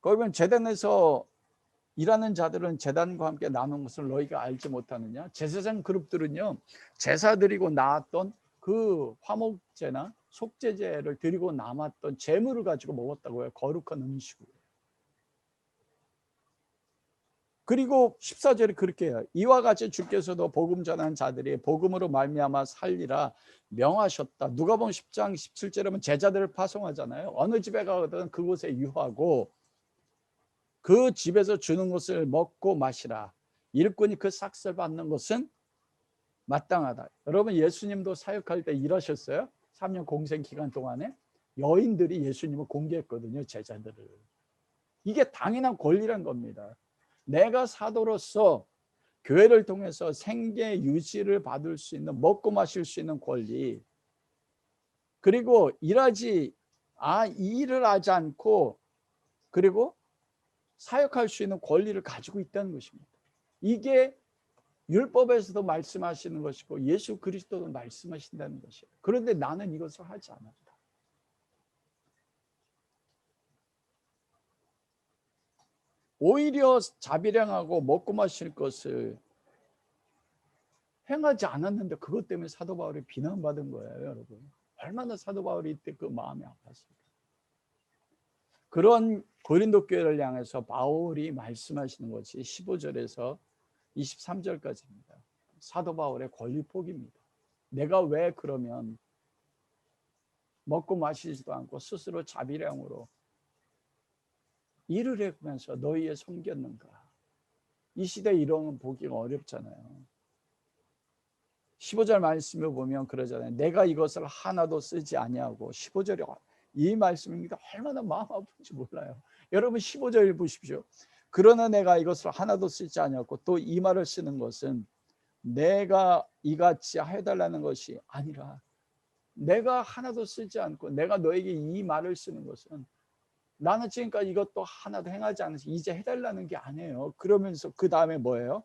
그러면 제단에서 일하는 자들은 제단과 함께 나눈 것을 너희가 알지 못하느냐? 제사장 그룹들은요, 제사 드리고 나왔던 그 화목제나 속죄제를 드리고 남았던 제물을 가지고 먹었다고요. 거룩한 음식을. 그리고 14절에 그렇게 해요. 이와 같이 주께서도 복음 전하는 자들이 복음으로 말미암아 살리라 명하셨다. 누가복음 10장 17절에 보면 제자들을 파송하잖아요. 어느 집에 가든 그곳에 유하고 그 집에서 주는 것을 먹고 마시라. 일꾼이 그 삭슬 받는 것은 마땅하다. 여러분, 예수님도 사역할 때 일하셨어요? 3년 공생 기간 동안에 여인들이 예수님을 공개했거든요. 제자들을. 이게 당연한 권리란 겁니다. 내가 사도로서 교회를 통해서 생계 유지를 받을 수 있는, 먹고 마실 수 있는 권리, 그리고 이 일을 하지 않고 그리고 사역할 수 있는 권리를 가지고 있다는 것입니다. 이게 율법에서도 말씀하시는 것이고 예수 그리스도도 말씀하신다는 것이에요. 그런데 나는 이것을 하지 않았다. 오히려 자비량하고 먹고 마실 것을 행하지 않았는데 그것 때문에 사도 바울이 비난받은 거예요. 여러분, 얼마나 사도 바울이 이때 그 마음이 아팠을까. 그런 고린도 교회를 향해서 바울이 말씀하시는 것이 15절에서 23절까지입니다. 사도 바울의 권리 포기입니다. 내가 왜 그러면 먹고 마시지도 않고 스스로 자비량으로 일을 해면서 너희에 섬겼는가. 이 시대에 이런 보기가 어렵잖아요. 15절 말씀을 보면 그러잖아요. 내가 이것을 하나도 쓰지 아니하고. 15절이 이 말씀입니다. 얼마나 마음 아픈지 몰라요. 여러분 15절 보십시오. 그러나 내가 이것을 하나도 쓰지 아니하고, 또 이 말을 쓰는 것은 내가 이같이 해달라는 것이 아니라, 내가 하나도 쓰지 않고 내가 너에게 이 말을 쓰는 것은 나는 지금까지 이것도 하나도 행하지 않아서 이제 해달라는 게 아니에요. 그러면서 그 다음에 뭐예요?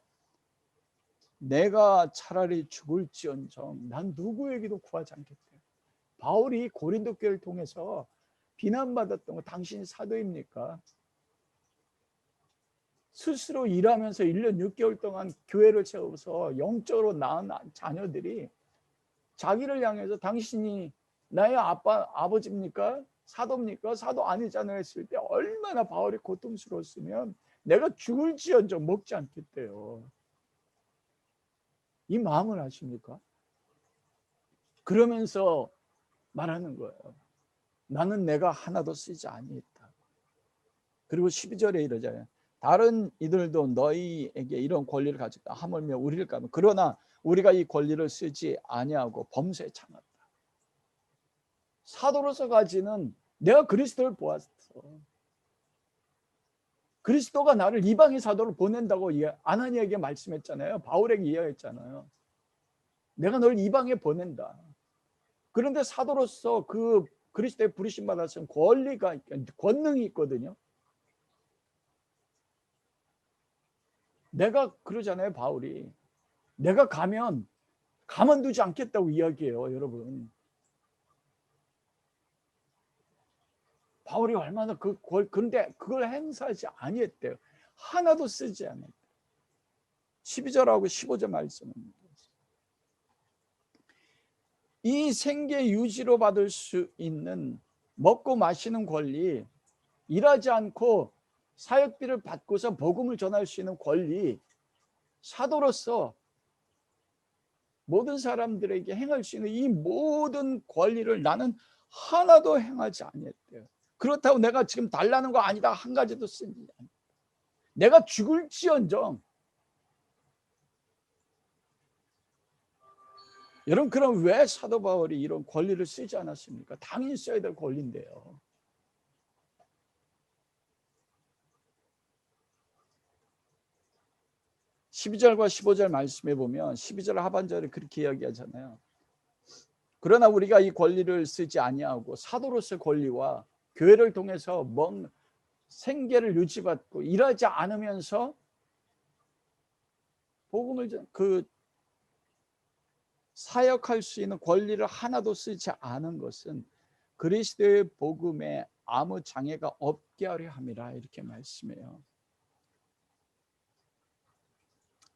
내가 차라리 죽을지언정 난 누구에게도 구하지 않겠대요. 바울이 고린도 교회를 통해서 비난받았던 거 당신이 사도입니까? 스스로 일하면서 1년 6개월 동안 교회를 세워서 영적으로 낳은 자녀들이 자기를 향해서 당신이 나의 아버지입니까? 사도입니까? 사도 아니잖아요 했을 때 얼마나 바울이 고통스러웠으면 내가 죽을지언정 먹지 않겠대요. 이 마음을 아십니까? 그러면서 말하는 거예요. 나는 내가 하나도 쓰지 아니했다. 그리고 12절에 이러잖아요. 다른 이들도 너희에게 이런 권리를 가졌다. 하물며 우리일까? 그러나 우리가 이 권리를 쓰지 아니하고 범죄에 참았다. 사도로서 가지는 내가 그리스도를 보았어. 그리스도가 나를 이방인 사도로 보낸다고 아나니에게 말씀했잖아요. 바울에게 이야기했잖아요. 내가 널 이방에 보낸다. 그런데 사도로서 그 그리스도의 부르심 받았은 권리가, 권능이 있거든요. 내가 그러잖아요. 바울이 내가 가면 가만두지 않겠다고 이야기해요. 여러분, 바울이 얼마나 그런데 그걸 행사하지 아니했대요. 하나도 쓰지 않았대요. 12절하고 15절 말씀입니다. 이 생계 유지로 받을 수 있는 먹고 마시는 권리, 일하지 않고 사역비를 받고서 복음을 전할 수 있는 권리, 사도로서 모든 사람들에게 행할 수 있는 이 모든 권리를 나는 하나도 행하지 아니했대요. 그렇다고 내가 지금 달라는 거 아니다 한 가지도 쓰지 않았다. 내가 죽을지언정. 여러분, 그럼 왜 사도 바울이 이런 권리를 쓰지 않았습니까? 당연히 써야 될 권리인데요. (12절과 15절) 말씀해 보면 12절 하반절에 그렇게 이야기하잖아요. 그러나 우리가 이 권리를 쓰지 아니하고 사도로서의 권리와 교회를 통해서 생계를 유지받고 일하지 않으면서 복음을 사역할 수 있는 권리를 하나도 쓰지 않은 것은 그리스도의 복음에 아무 장애가 없게 하려 함이라 이렇게 말씀해요.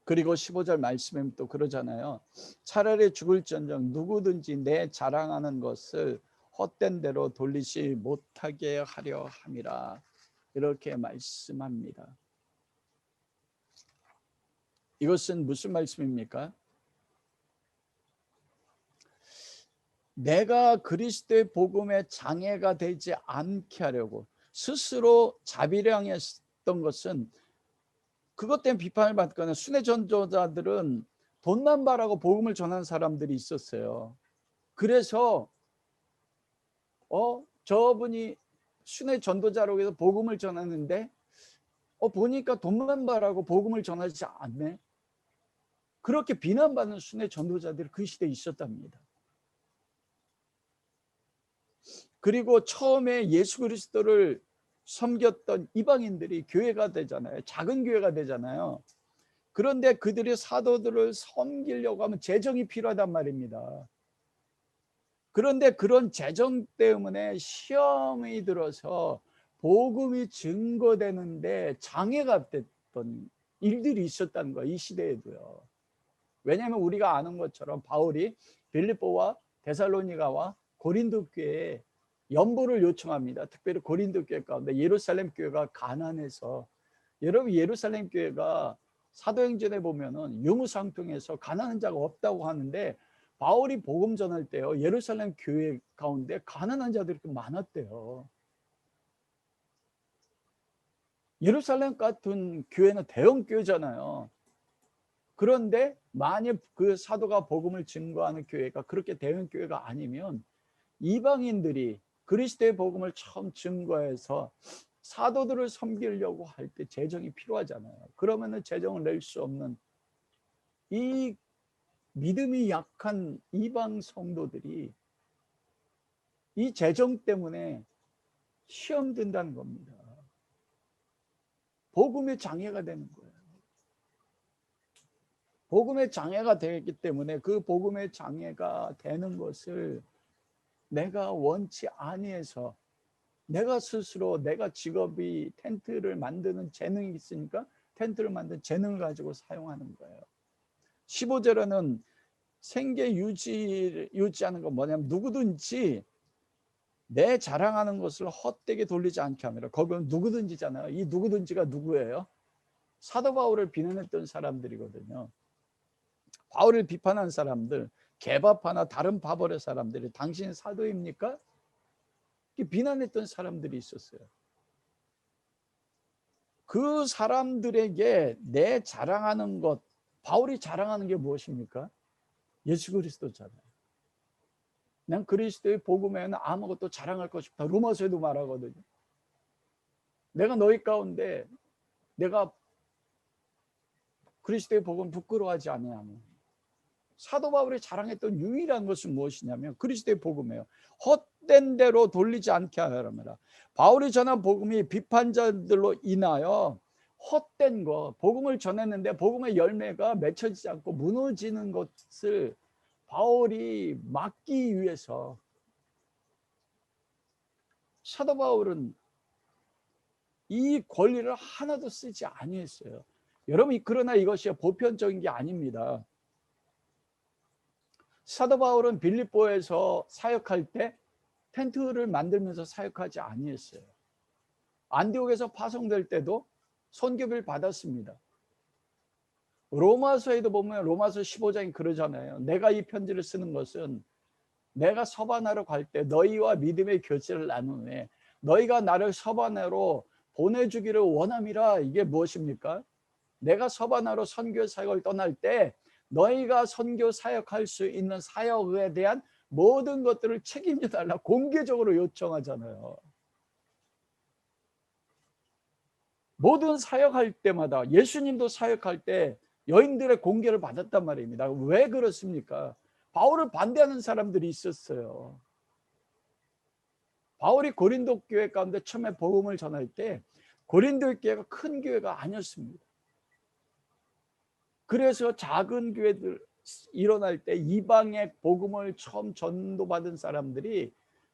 그리고 15절 말씀에 또 그러잖아요. 차라리 죽을지언정 누구든지 내 자랑하는 것을 헛된 대로 돌리지 못하게 하려 함이라 이렇게 말씀합니다. 이것은 무슨 말씀입니까? 내가 그리스도의 복음에 장애가 되지 않게 하려고 스스로 자비량했던 것은 그것 때문에 비판을 받거나 순회 전도자들은 돈만 바라고 복음을 전하는 사람들이 있었어요. 그래서 저분이 순회 전도자라고 해서 복음을 전하는데 보니까 돈만 바라고 복음을 전하지 않네. 그렇게 비난받는 순회 전도자들이 그 시대에 있었답니다. 그리고 처음에 예수 그리스도를 섬겼던 이방인들이 교회가 되잖아요. 작은 교회가 되잖아요. 그런데 그들이 사도들을 섬기려고 하면 재정이 필요하단 말입니다. 그런데 그런 재정 때문에 시험이 들어서 복음이 증거되는데 장애가 됐던 일들이 있었다는 거예요. 이 시대에도요. 왜냐하면 우리가 아는 것처럼 바울이 빌립보와 데살로니가와 고린도 교회에 연보를 요청합니다. 특별히 고린도 교회 가운데 예루살렘 교회가 가난해서, 여러분 예루살렘 교회가 사도행전에 보면은 유무상통해서 가난한 자가 없다고 하는데 바울이 복음 전할 때요 예루살렘 교회 가운데 가난한 자들이 많았대요. 예루살렘 같은 교회는 대형 교회잖아요. 그런데 만약 그 사도가 복음을 증거하는 교회가 그렇게 대형 교회가 아니면 이방인들이 그리스도의 복음을 처음 증거해서 사도들을 섬기려고 할 때 재정이 필요하잖아요. 그러면은 재정을 낼 수 없는 이 믿음이 약한 이방 성도들이 이 재정 때문에 시험 든다는 겁니다. 복음의 장애가 되는 거예요. 복음의 장애가 되기 때문에 그 복음의 장애가 되는 것을 내가 원치 아니해서 내가 스스로 내가 직업이 텐트를 만드는 재능이 있으니까 텐트를 만든 재능을 가지고 사용하는 거예요. 15절에는 생계 유지하는 건 뭐냐면 누구든지 내 자랑하는 것을 헛되게 돌리지 않게 하느라. 거기는 누구든지잖아요. 이 누구든지가 누구예요? 사도 바울을 비난했던 사람들이거든요. 바울을 비판한 사람들, 개바파나 다른 바벌의 사람들이 당신이 사도입니까? 비난했던 사람들이 있었어요. 그 사람들에게 내 자랑하는 것, 바울이 자랑하는 게 무엇입니까? 예수 그리스도잖아요. 난 그리스도의 복음에는 아무것도 자랑할 것이 없다. 로마서에도 말하거든요. 내가 너희 가운데 내가 그리스도의 복음 부끄러워하지 아니하며. 사도 바울이 자랑했던 유일한 것은 무엇이냐면 그리스도의 복음이에요. 헛된 대로 돌리지 않게 하라며. 바울이 전한 복음이 비판자들로 인하여 헛된 거, 복음을 전했는데 복음의 열매가 맺혀지지 않고 무너지는 것을 바울이 막기 위해서 사도 바울은 이 권리를 하나도 쓰지 아니했어요. 여러분, 그러나 이것이 보편적인 게 아닙니다. 사도 바울은 빌립보에서 사역할 때 텐트를 만들면서 사역하지 아니했어요. 안디옥에서 파송될 때도 선교비를 받았습니다. 로마서에도 보면 로마서 15장이 그러잖아요. 내가 이 편지를 쓰는 것은 내가 서바나로 갈 때 너희와 믿음의 교제를 나눈 후에 너희가 나를 서바나로 보내주기를 원함이라. 이게 무엇입니까? 내가 서바나로 선교 사역을 떠날 때 너희가 선교 사역할 수 있는 사역에 대한 모든 것들을 책임져 달라 공개적으로 요청하잖아요. 모든 사역할 때마다, 예수님도 사역할 때 여인들의 공개를 받았단 말입니다. 왜 그렇습니까? 바울을 반대하는 사람들이 있었어요. 바울이 고린도 교회 가운데 처음에 복음을 전할 때 고린도 교회가 큰 교회가 아니었습니다. 그래서 작은 교회들 일어날 때 이방의 복음을 처음 전도받은 사람들이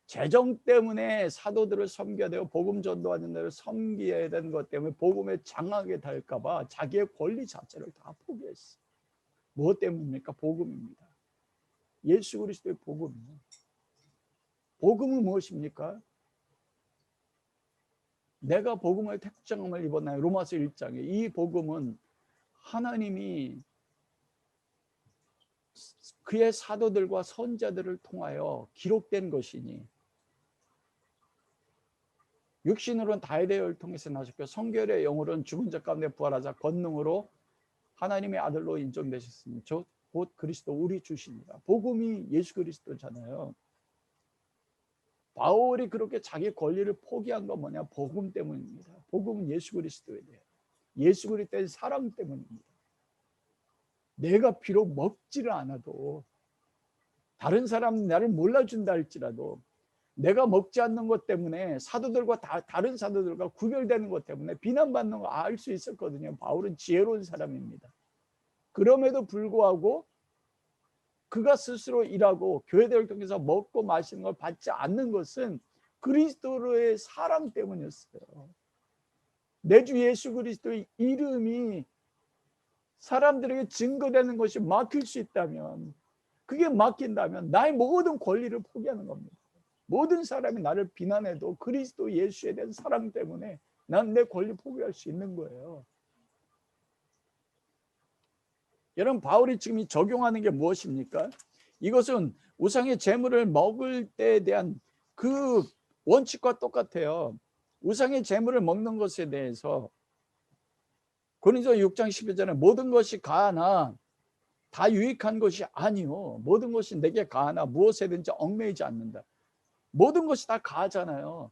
재정 때문에 사도들을 섬겨야 되고 복음 전도하는 데를 섬겨야 되는 것 때문에 복음에 장악하게 될까 봐 자기의 권리 자체를 다 포기했어. 무엇 때문입니까? 복음입니다. 예수 그리스도의 복음이에요. 복음은 무엇입니까? 내가 복음의 택정함을 입었나요? 로마서 1장에 이 복음은 하나님이 그의 사도들과 선자들을 통하여 기록된 것이니 육신으로는 다윗을 통해서 나셨고 성결의 영으로는 죽은 자 가운데 부활하자 권능으로 하나님의 아들로 인정되셨으니 곧 그리스도 우리 주시니라. 복음이 예수 그리스도잖아요. 바울이 그렇게 자기 권리를 포기한 건 뭐냐? 복음 때문입니다. 복음은 예수 그리스도에 대해 예수 그리스도의 사랑 때문입니다. 내가 비록 먹지를 않아도 다른 사람은 나를 몰라준다 할지라도 내가 먹지 않는 것 때문에 사도들과 다른 사도들과 구별되는 것 때문에 비난받는 거 알 수 있었거든요. 바울은 지혜로운 사람입니다. 그럼에도 불구하고 그가 스스로 일하고 교회들을 통해서 먹고 마시는 걸 받지 않는 것은 그리스도의 사랑 때문이었어요. 내 주 예수 그리스도의 이름이 사람들에게 증거되는 것이 막힐 수 있다면, 그게 막힌다면 나의 모든 권리를 포기하는 겁니다. 모든 사람이 나를 비난해도 그리스도 예수에 대한 사랑 때문에 난 내 권리 포기할 수 있는 거예요. 여러분, 바울이 지금 적용하는 게 무엇입니까? 이것은 우상의 제물을 먹을 때에 대한 그 원칙과 똑같아요. 우상의 제물을 먹는 것에 대해서 고린도 6장 12절에 모든 것이 가하나 다 유익한 것이 아니요 모든 것이 내게 가하나 무엇에든지 얽매이지 않는다. 모든 것이 다 가하잖아요.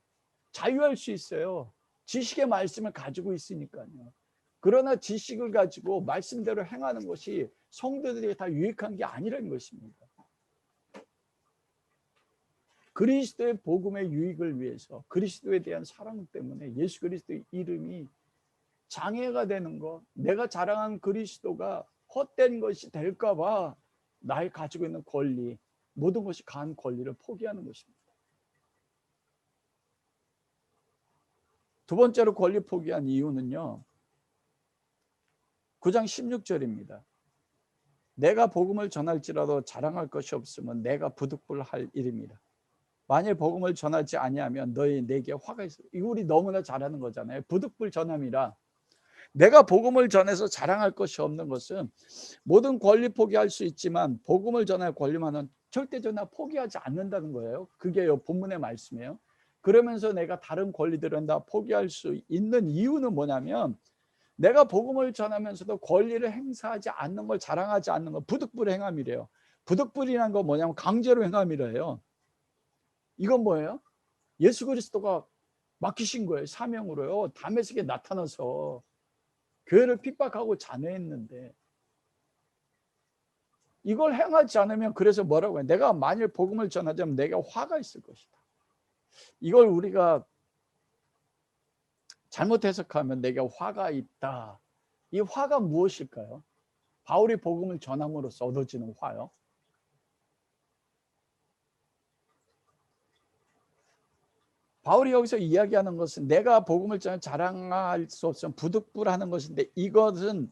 자유할 수 있어요. 지식의 말씀을 가지고 있으니까요. 그러나 지식을 가지고 말씀대로 행하는 것이 성도들에게 다 유익한 게 아니라는 것입니다. 그리스도의 복음의 유익을 위해서 그리스도에 대한 사랑 때문에 예수 그리스도의 이름이 장애가 되는 것, 내가 자랑한 그리스도가 헛된 것이 될까 봐 나의 가지고 있는 권리, 모든 것이 가한 권리를 포기하는 것입니다. 두 번째로 권리 포기한 이유는요, 9장 16절입니다. 내가 복음을 전할지라도 자랑할 것이 없으면 내가 부득불할 일입니다. 만일 복음을 전하지 아니하면 너희 내게 화가 있어. 이거 우리 너무나 잘하는 거잖아요. 부득불 전함이라. 내가 복음을 전해서 자랑할 것이 없는 것은 모든 권리 포기할 수 있지만 복음을 전할 권리만은 절대적으로 포기하지 않는다는 거예요. 그게 본문의 말씀이에요. 그러면서 내가 다른 권리들은 다 포기할 수 있는 이유는 뭐냐면 내가 복음을 전하면서도 권리를 행사하지 않는 걸 자랑하지 않는 걸 부득불 행함이래요. 부득불이라는 건 뭐냐면 강제로 행함이래요. 이건 뭐예요? 예수 그리스도가 맡기신 거예요. 사명으로요. 다메섹에 나타나서 교회를 핍박하고 잔해했는데 이걸 행하지 않으면 그래서 뭐라고 해요? 내가 만일 복음을 전하자면 내게 화가 있을 것이다. 이걸 우리가 잘못 해석하면 내게 화가 있다. 이 화가 무엇일까요? 바울이 복음을 전함으로써 얻어지는 화요. 바울이 여기서 이야기하는 것은 내가 복음을 자랑할 수 없으면 부득불하는 것인데 이것은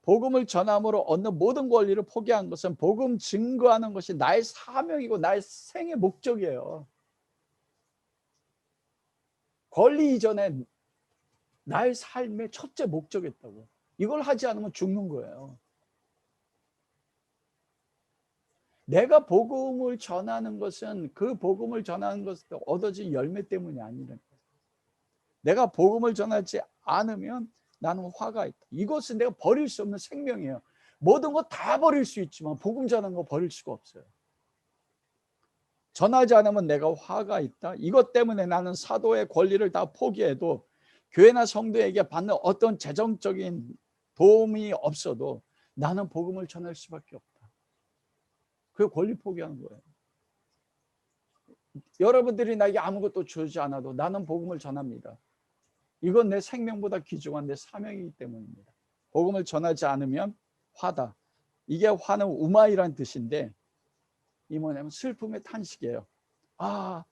복음을 전함으로 얻는 모든 권리를 포기한 것은 복음 증거하는 것이 나의 사명이고 나의 생의 목적이에요. 권리 이전에 나의 삶의 첫째 목적이었다고. 이걸 하지 않으면 죽는 거예요. 내가 복음을 전하는 것은 그 복음을 전하는 것을 얻어진 열매 때문이 아니라는 거예요. 내가 복음을 전하지 않으면 나는 화가 있다. 이것은 내가 버릴 수 없는 생명이에요. 모든 거 다 버릴 수 있지만 복음 전하는 거 버릴 수가 없어요. 전하지 않으면 내가 화가 있다. 이것 때문에 나는 사도의 권리를 다 포기해도 교회나 성도에게 받는 어떤 재정적인 도움이 없어도 나는 복음을 전할 수밖에 없다. 그 권리 포기하는 거예요. 여러분들이 나에게 아무것도 주지 않아도 나는 복음을 전합니다. 이건 내 생명보다 귀중한 내 사명이기 때문입니다. 복음을 전하지 않으면 화다. 이게 화는 우마이라는 뜻인데 이 뭐냐면 슬픔의 탄식이에요. 아,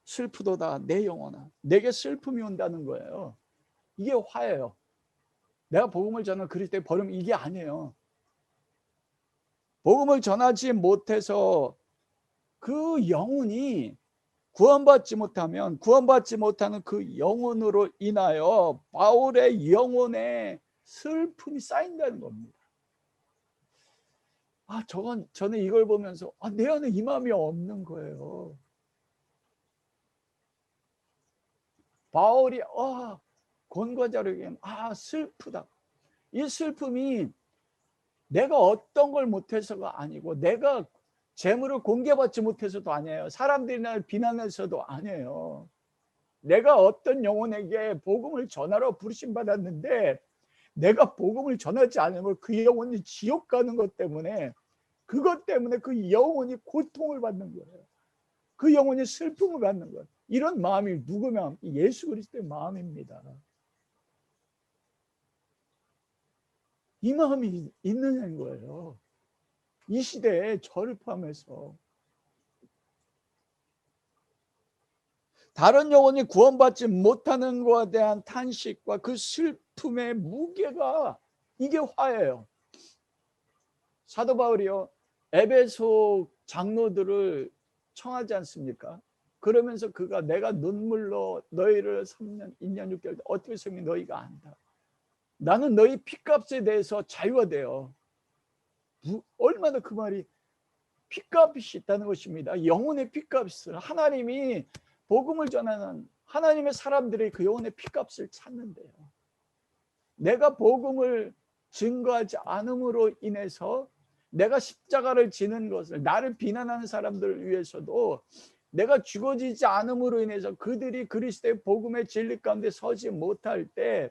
슬프도다 내 영혼아. 내게 슬픔이 온다는 거예요. 이게 화예요. 내가 복음을 전하는 그리스도의 버림, 이게 아니에요. 복음을 전하지 못해서 그 영혼이 구원받지 못하면 구원받지 못하는 그 영혼으로 인하여 바울의 영혼에 슬픔이 쌓인다는 겁니다. 저는 이걸 보면서 내 안에 이 마음이 없는 거예요. 바울이 권고자에게 슬프다. 이 슬픔이 내가 어떤 걸 못해서가 아니고, 내가 재물을 공개받지 못해서도 아니에요. 사람들이 날 비난해서도 아니에요. 내가 어떤 영혼에게 복음을 전하러 부르심 받았는데 내가 복음을 전하지 않으면 그 영혼이 지옥 가는 것 때문에, 그것 때문에 그 영혼이 고통을 받는 거예요. 그 영혼이 슬픔을 받는 거예요. 이런 마음이 누구면 예수 그리스도의 마음입니다. 이 마음이 있는 거예요. 이 시대에 저를 포함해서 다른 영혼이 구원받지 못하는 것에 대한 탄식과 그 슬픔의 무게가, 이게 화예요. 사도 바울이요, 에베소 장로들을 청하지 않습니까? 그러면서 그가 내가 눈물로 너희를 3년 2년 6개월 어떻게 섬기 너희가 안다. 나는 너희 핏값에 대해서 자유가 돼요. 얼마나 그 말이 핏값이 있다는 것입니다. 영혼의 핏값을 하나님이 복음을 전하는 하나님의 사람들이 그 영혼의 핏값을 찾는데요. 내가 복음을 증거하지 않음으로 인해서 내가 십자가를 지는 것을, 나를 비난하는 사람들을 위해서도 내가 죽어지지 않음으로 인해서 그들이 그리스도의 복음의 진리 가운데 서지 못할 때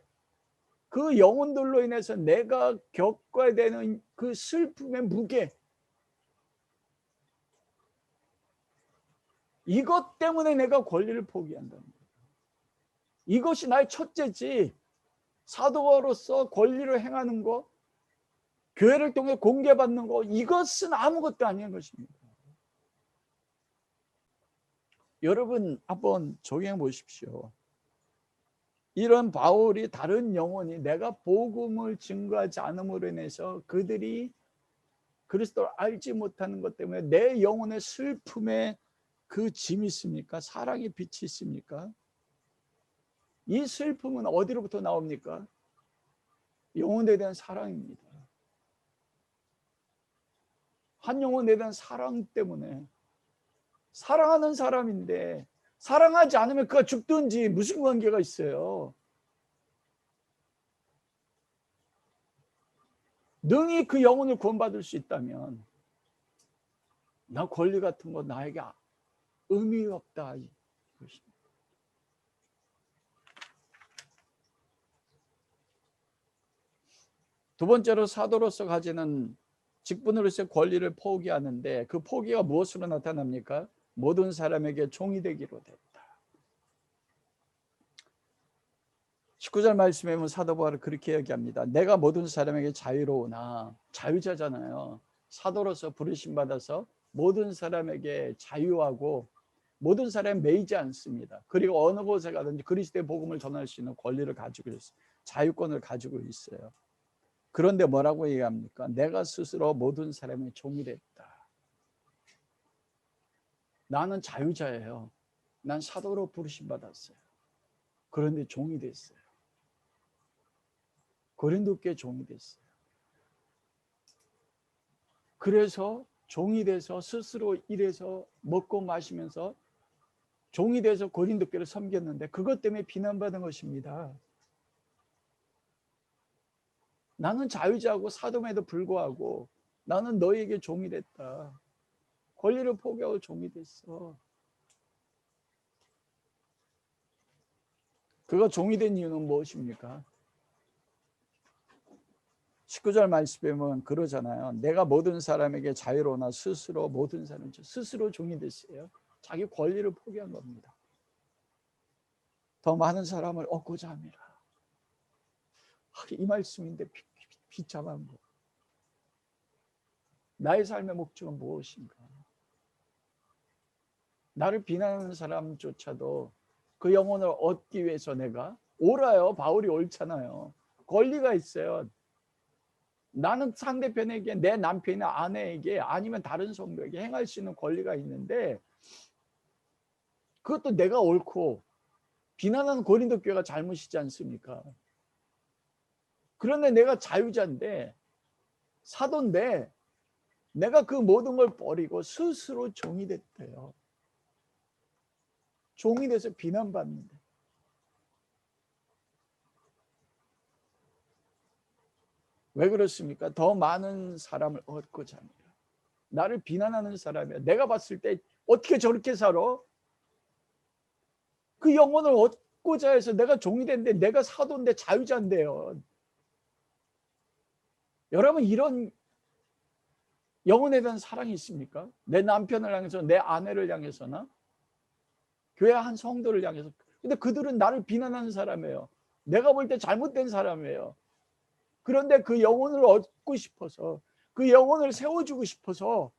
그 영혼들로 인해서 내가 겪어야 되는 그 슬픔의 무게, 이것 때문에 내가 권리를 포기한다는 거예요. 이것이 나의 첫째지, 사도로서 권리를 행하는 것, 교회를 통해 공개받는 것, 이것은 아무것도 아닌 것입니다. 여러분 한번 적용해 보십시오. 이런 바울이 다른 영혼이 내가 복음을 증거하지 않음으로 인해서 그들이 그리스도를 알지 못하는 것 때문에 내 영혼의 슬픔에 그 짐이 있습니까? 사랑의 빛이 있습니까? 이 슬픔은 어디로부터 나옵니까? 영혼에 대한 사랑입니다. 한 영혼에 대한 사랑 때문에, 사랑하는 사람인데 사랑하지 않으면 그가 죽든지 무슨 관계가 있어요? 능히 그 영혼을 구원받을 수 있다면 나 권리 같은 거 나에게 의미 없다. 두 번째로 사도로서 가지는 직분으로서의 권리를 포기하는데, 그 포기가 무엇으로 나타납니까? 모든 사람에게 종이 되기로 됐다. 19절 말씀에 보면 사도 바울은 그렇게 얘기합니다. 내가 모든 사람에게 자유로우나, 자유자잖아요. 사도로서 부르심 받아서 모든 사람에게 자유하고 모든 사람이 매이지 않습니다. 그리고 어느 곳에 가든지 그리스도의 복음을 전할 수 있는 권리를 가지고 있어요. 자유권을 가지고 있어요. 그런데 뭐라고 얘기합니까? 내가 스스로 모든 사람의 종이 됐다. 나는 자유자예요. 난 사도로 부르심 받았어요. 그런데 종이 됐어요. 고린도께 종이 됐어요. 그래서 종이 돼서 스스로 일해서 먹고 마시면서 종이 돼서 고린도교를 섬겼는데 그것 때문에 비난받은 것입니다. 나는 자유자고 사도임에도 불구하고 나는 너희에게 종이 됐다. 권리를 포기하고 종이 됐어. 그가 종이 된 이유는 무엇입니까? 19절 말씀에 보면 그러잖아요. 내가 모든 사람에게 자유로우나 스스로 모든 사람, 스스로 종이 됐어요. 자기 권리를 포기한 겁니다. 더 많은 사람을 얻고자 함이라. 이 말씀인데 비참한 거. 나의 삶의 목적은 무엇인가? 나를 비난하는 사람조차도 그 영혼을 얻기 위해서 내가 옳아요. 바울이 옳잖아요. 권리가 있어요. 나는 상대편에게, 내 남편이나 아내에게 아니면 다른 성도에게 행할 수 있는 권리가 있는데 그것도 내가 옳고 비난하는 고린도 교회가 잘못이지 않습니까? 그런데 내가 자유자인데, 사도인데 내가 그 모든 걸 버리고 스스로 종이 됐대요. 종이 돼서 비난받는데. 왜 그렇습니까? 더 많은 사람을 얻고자 합니다. 나를 비난하는 사람이야. 내가 봤을 때 어떻게 저렇게 살아? 그 영혼을 얻고자 해서 내가 종이 됐는데, 내가 사도인데 자유자인데요. 여러분, 이런 영혼에 대한 사랑이 있습니까? 내 남편을 향해서, 내 아내를 향해서나 교회 한 성도를 향해서. 근데 그들은 나를 비난하는 사람이에요. 내가 볼 때 잘못된 사람이에요. 그런데 그 영혼을 얻고 싶어서, 그 영혼을 세워주고 싶어서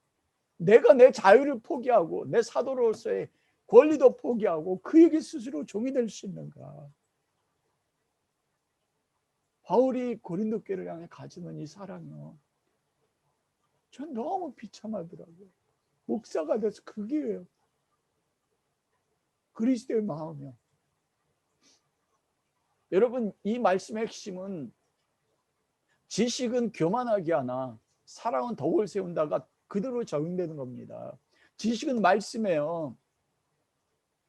내가 내 자유를 포기하고 내 사도로서의 권리도 포기하고 그에게 스스로 종이 될 수 있는가? 바울이 고린도 교회를 향해 가지는 이 사랑이요, 전 너무 비참하더라고요. 목사가 돼서 그게 그리스도의 마음이요. 여러분, 이 말씀의 핵심은 지식은 교만하게 하나 사랑은 덕을 세운다가 그대로 적용되는 겁니다. 지식은 말씀이에요.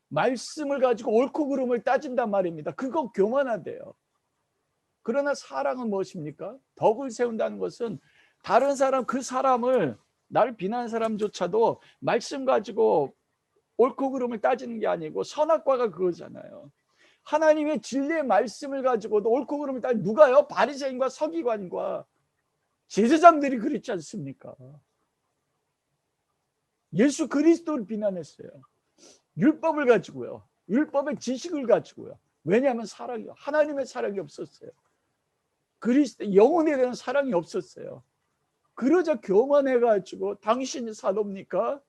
말씀을 가지고 옳고 그름을 따진단 말입니다. 그거 교만하대요. 그러나 사랑은 무엇입니까? 덕을 세운다는 것은 다른 사람, 그 사람을, 나를 비난하는 사람조차도 말씀 가지고 옳고 그름을 따지는 게 아니고, 선악과가 그거잖아요. 하나님의 진리의 말씀을 가지고도 옳고 그름을 따지는, 누가요? 바리새인과 서기관과 제사장들이 그랬지 않습니까? 예수 그리스도를 비난했어요. 율법을 가지고요. 율법의 지식을 가지고요. 왜냐하면 사랑이, 하나님의 사랑이 없었어요. 그리스도 영혼에 대한 사랑이 없었어요. 그러자 교만해가지고 당신이 사도입니까?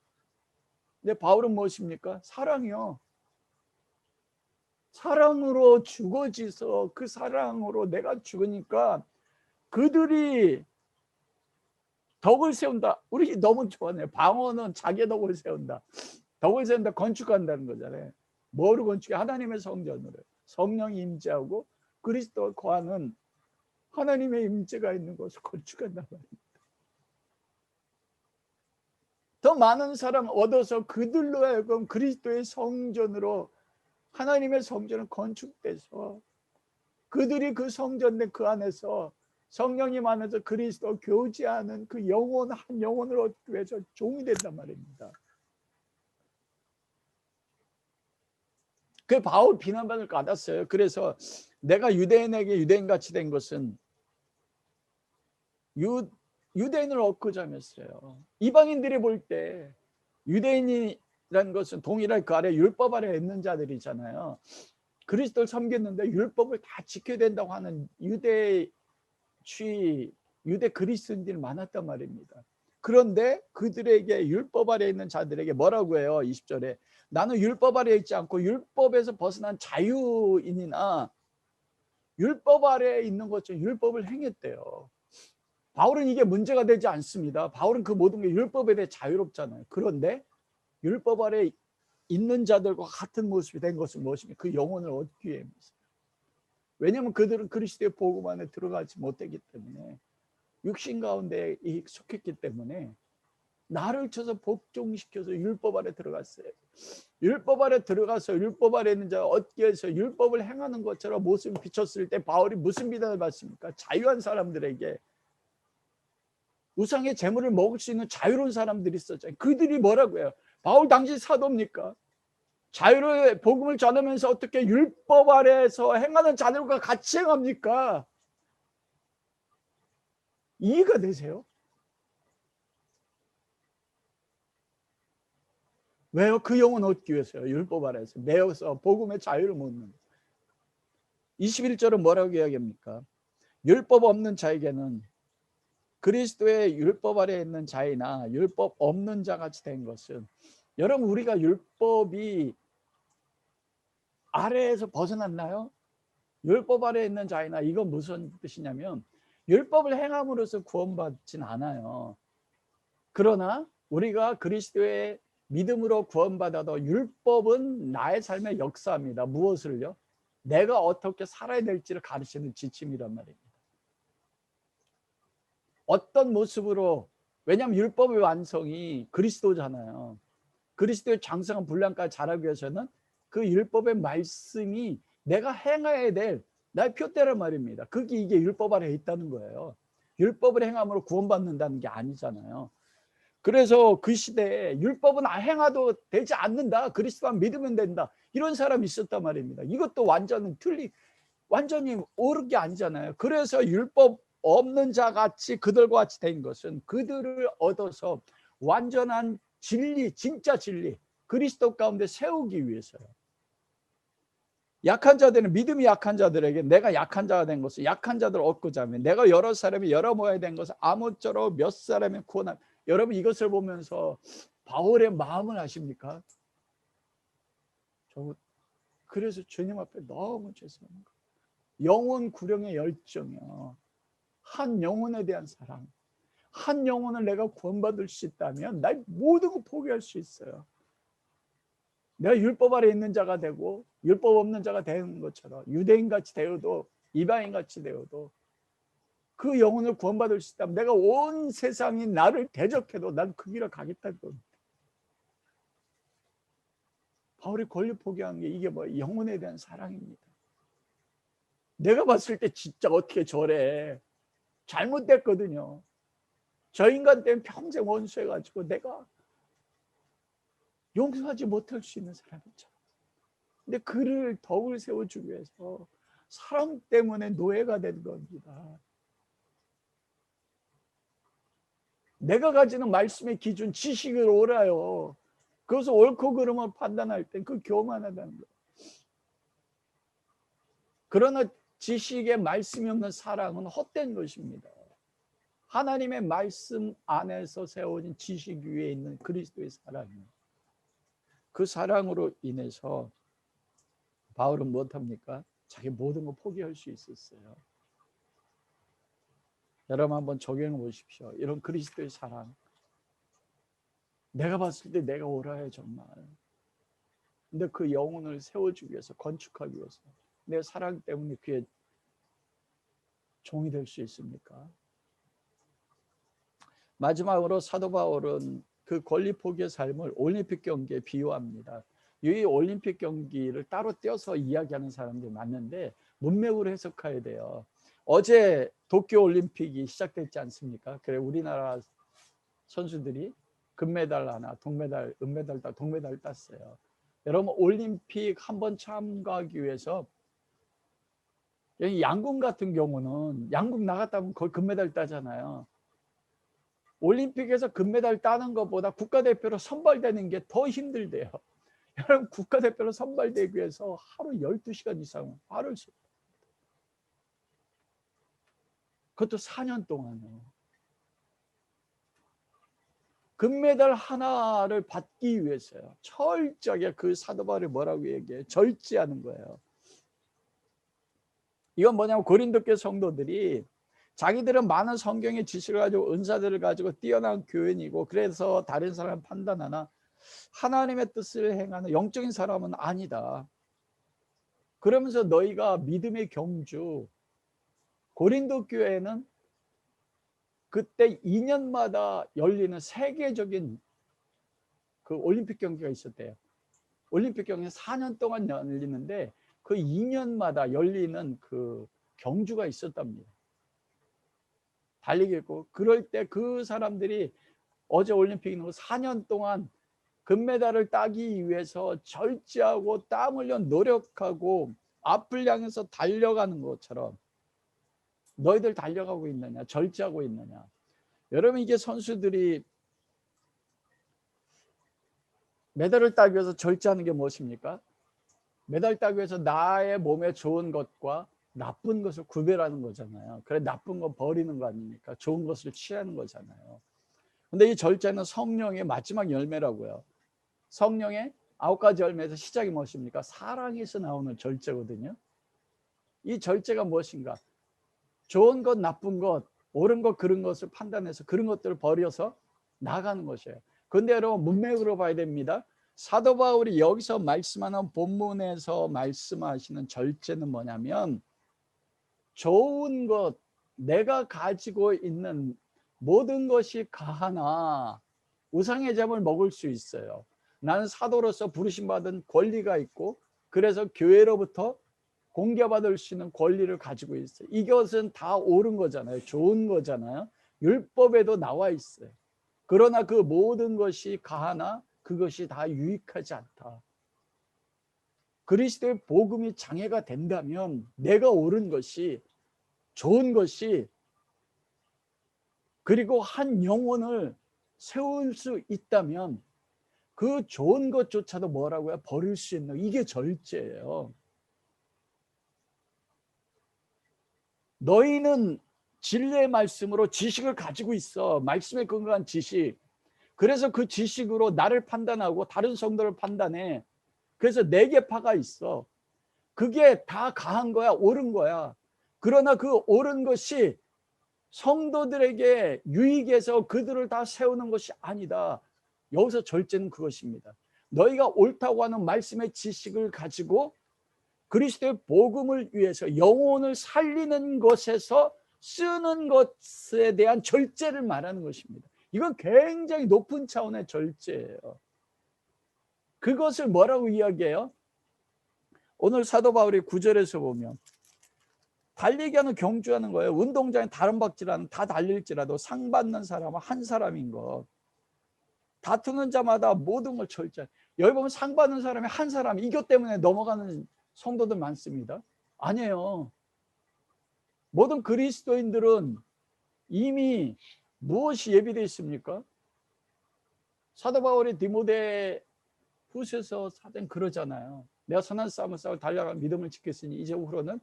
근데 바울은 무엇입니까? 사랑이요. 사랑으로 죽어지서 그 사랑으로 내가 죽으니까 그들이 덕을 세운다. 우리 너무 좋아하네요. 방언은 자기의 덕을 세운다. 덕을 세운다, 건축한다는 거잖아요. 뭐로 건축해? 하나님의 성전으로. 성령이 임재하고 그리스도가 거하는 하나님의 임재가 있는 곳을 건축한단 말입니다. 더 많은 사람 얻어서 그들로 하여금 그리스도의 성전으로, 하나님의 성전은 건축돼서 그들이 그 성전된 그 안에서 성령님 안에서 그리스도 교제하는 그 영혼, 한 영혼을 얻기 위해서 종이 된단 말입니다. 그 바울 비난받을 거 알았어요. 그래서 내가 유대인에게 유대인같이 된 것은 유대인을 얻고자 하면서요. 이방인들이 볼 때 유대인이라는 것은 동일하게 그 아래 율법 아래 있는 자들이잖아요. 그리스도를 섬겼는데 율법을 다 지켜야 된다고 하는 유대 그리스도인들이 많았단 말입니다. 그런데 그들에게, 율법 아래 있는 자들에게 뭐라고 해요? 20절에 나는 율법 아래 있지 않고 율법에서 벗어난 자유인이나 율법 아래 있는 것처럼 율법을 행했대요. 바울은 이게 문제가 되지 않습니다. 바울은 그 모든 게 율법에 대해 자유롭잖아요. 그런데 율법 아래 있는 자들과 같은 모습이 된 것은 무엇입니까? 그 영혼을 얻기 위해입니다. 왜냐하면 그들은 그리스도의 복음 안에 들어가지 못했기 때문에, 육신 가운데 속했기 때문에 나를 쳐서 복종시켜서 율법 아래 들어갔어요. 율법 아래 들어가서 율법 아래 있는 자가 얻기 위해서 율법을 행하는 것처럼 모습을 비췄을 때 바울이 무슨 비난을 받습니까? 자유한 사람들에게 우상의 재물을 먹을 수 있는 자유로운 사람들이 있었잖아요. 그들이 뭐라고 해요? 바울 당시 사도입니까? 자유로운 복음을 전하면서 어떻게 율법 아래에서 행하는 자들과 같이 행합니까? 이해가 되세요? 왜요? 그 영혼 얻기 위해서요. 율법 아래에서 매여서 복음의 자유를 못 누는. 21절은 뭐라고 이야기합니까? 율법 없는 자에게는, 그리스도의 율법 아래에 있는 자이나 율법 없는 자같이 된 것은 여러분, 우리가 율법이 아래에서 벗어났나요? 율법 아래에 있는 자이나, 이건 무슨 뜻이냐면 율법을 행함으로써 구원받진 않아요. 그러나 우리가 그리스도의 믿음으로 구원받아도 율법은 나의 삶에 역사합니다. 무엇을요? 내가 어떻게 살아야 될지를 가르치는 지침이란 말입니다. 어떤 모습으로, 왜냐하면 율법의 완성이 그리스도잖아요. 그리스도의 장성한 분량까지 자라기 위해서는 그 율법의 말씀이 내가 행해야 될 나의 표대란 말입니다. 그게 이게 율법 아래에 있다는 거예요. 율법을 행함으로 구원받는다는 게 아니잖아요. 그래서 그 시대에 율법은 행해도 되지 않는다, 그리스도만 믿으면 된다, 이런 사람이 있었단 말입니다. 이것도 완전히 옳은 게 아니잖아요. 그래서 율법 없는 자 같이 그들과 같이 된 것은 그들을 얻어서 완전한 진리, 진짜 진리, 그리스도 가운데 세우기 위해서요. 약한 자들은, 믿음이 약한 자들에게 내가 약한 자가 된 것을 약한 자들을 얻고자 하면, 내가 여러 사람이 여러 모양이 된 것을 아무쪼록 몇 사람의 구원함. 여러분, 이것을 보면서 바울의 마음을 아십니까? 그래서 주님 앞에 너무 죄송한 거예요. 영혼 구령의 열정이요, 한 영혼에 대한 사랑, 한 영혼을 내가 구원받을 수 있다면 나 모든 거 포기할 수 있어요. 내가 율법 아래 있는 자가 되고 율법 없는 자가 되는 것처럼, 유대인같이 되어도 이방인같이 되어도 그 영혼을 구원받을 수 있다면 내가 온 세상이 나를 대적해도 난 그 길을 가겠다는 겁니다. 바울이 권리 포기한 게 이게 뭐 영혼에 대한 사랑입니다. 내가 봤을 때 진짜 어떻게 저래, 잘못됐거든요. 저 인간 때문에 평생 원수해가지고 내가 용서하지 못할 수 있는 사람이죠. 근데 그를 덕을 세워주기 위해서 사랑 때문에 노예가 된 겁니다. 내가 가지는 말씀의 기준, 지식을 옳아요. 그것을 옳고 그름을 판단할 땐 그 교만하다는 거예요. 그러나 지식의 말씀이 없는 사랑은 헛된 것입니다. 하나님의 말씀 안에서 세워진 지식 위에 있는 그리스도의 사랑이에요. 그 사랑으로 인해서 바울은 무엇합니까? 자기 모든 거 포기할 수 있었어요. 여러분 한번 적용해 보십시오. 이런 그리스도의 사랑. 내가 봤을 때 내가 옳아요, 정말. 근데 그 영혼을 세워주기 위해서, 건축하기 위해서 내 사랑 때문에 그의 종이 될 수 있습니까? 마지막으로 사도 바울은 그 권리 포기의 삶을 올림픽 경기에 비유합니다. 이 올림픽 경기를 따로 떼어서 이야기하는 사람들이 많은데 문맥으로 해석해야 돼요. 어제 도쿄 올림픽이 시작됐지 않습니까? 그래, 우리나라 선수들이 금메달 하나, 동메달, 은메달, 동메달 땄어요. 여러분, 올림픽 한번 참가하기 위해서, 양궁 같은 경우는 양궁 나갔다 면 거의 금메달 따잖아요. 올림픽에서 금메달 따는 것보다 국가대표로 선발되는 게 더 힘들대요. 여러분, 국가대표로 선발되기 위해서 하루 12시간 이상 발을 써. 그것도 4년 동안요. 금메달 하나를 받기 위해서요. 철저하게 그 사도 바울이 뭐라고 얘기해요? 절제하는 거예요. 이건 뭐냐면 고린도교 성도들이 자기들은 많은 성경의 지식을 가지고 은사들을 가지고 뛰어난 교인이고 그래서 다른 사람을 판단하나 하나님의 뜻을 행하는 영적인 사람은 아니다. 그러면서 너희가 믿음의 경주, 고린도 교회는 그때 2년마다 열리는 세계적인 그 올림픽 경기가 있었대요. 올림픽 경기는 4년 동안 열리는데 그 2년마다 열리는 그 경주가 있었답니다. 달리기고, 그럴 때 그 사람들이 어제 올림픽 있는 거 4년 동안 금메달을 따기 위해서 절제하고 땀 흘려 노력하고 앞을 향해서 달려가는 것처럼 너희들 달려가고 있느냐, 절제하고 있느냐. 여러분, 이게 선수들이 메달을 따기 위해서 절제하는 게 무엇입니까? 메달 따기 위해서 나의 몸에 좋은 것과 나쁜 것을 구별하는 거잖아요. 그래, 나쁜 거 버리는 거 아닙니까? 좋은 것을 취하는 거잖아요. 근데 이 절제는 성령의 마지막 열매라고요. 성령의 9가지 열매에서 시작이 무엇입니까? 사랑에서 나오는 절제거든요. 이 절제가 무엇인가? 좋은 것, 나쁜 것, 옳은 것, 그른 것을 판단해서 그런 것들을 버려서 나가는 것이에요. 그런데 여러분 문맥으로 봐야 됩니다. 사도 바울이 여기서 말씀하는 본문에서 말씀하시는 절제는 뭐냐면, 좋은 것, 내가 가지고 있는 모든 것이 가하나 우상의 잡을 먹을 수 있어요. 나는 사도로서 부르심받은 권리가 있고, 그래서 교회로부터 공개받을 수 있는 권리를 가지고 있어요. 이것은 다 옳은 거잖아요. 좋은 거잖아요. 율법에도 나와 있어요. 그러나 그 모든 것이 가하나 그것이 다 유익하지 않다. 그리스도의 복음이 장애가 된다면, 내가 옳은 것이, 좋은 것이, 그리고 한 영혼을 세울 수 있다면 그 좋은 것조차도 뭐라고요? 버릴 수 있는, 이게 절제예요. 너희는 진리의 말씀으로 지식을 가지고 있어. 말씀에 근거한 지식. 그래서 그 지식으로 나를 판단하고 다른 성도를 판단해. 그래서 네 계파가 있어. 그게 다 가한 거야, 옳은 거야. 그러나 그 옳은 것이 성도들에게 유익해서 그들을 다 세우는 것이 아니다. 여기서 절제는 그것입니다. 너희가 옳다고 하는 말씀의 지식을 가지고 그리스도의 복음을 위해서 영혼을 살리는 것에서 쓰는 것에 대한 절제를 말하는 것입니다. 이건 굉장히 높은 차원의 절제예요. 그것을 뭐라고 이야기해요? 오늘 사도 바울이 9절에서 보면 달리기 하는 경주하는 거예요. 운동장에 다른 박질하는 다 달릴지라도 상 받는 사람은 한 사람인 것. 다투는 자마다 모든 걸 절제. 여기 보면 상 받는 사람이 한 사람, 이것 때문에 넘어가는 성도들 많습니다. 아니에요. 모든 그리스도인들은 이미 무엇이 예비되어 있습니까? 사도 바울이 디모데 후서에서 사전 그러잖아요. 내가 선한 싸움을 싸워 달려가 믿음을 지켰으니 이제후로는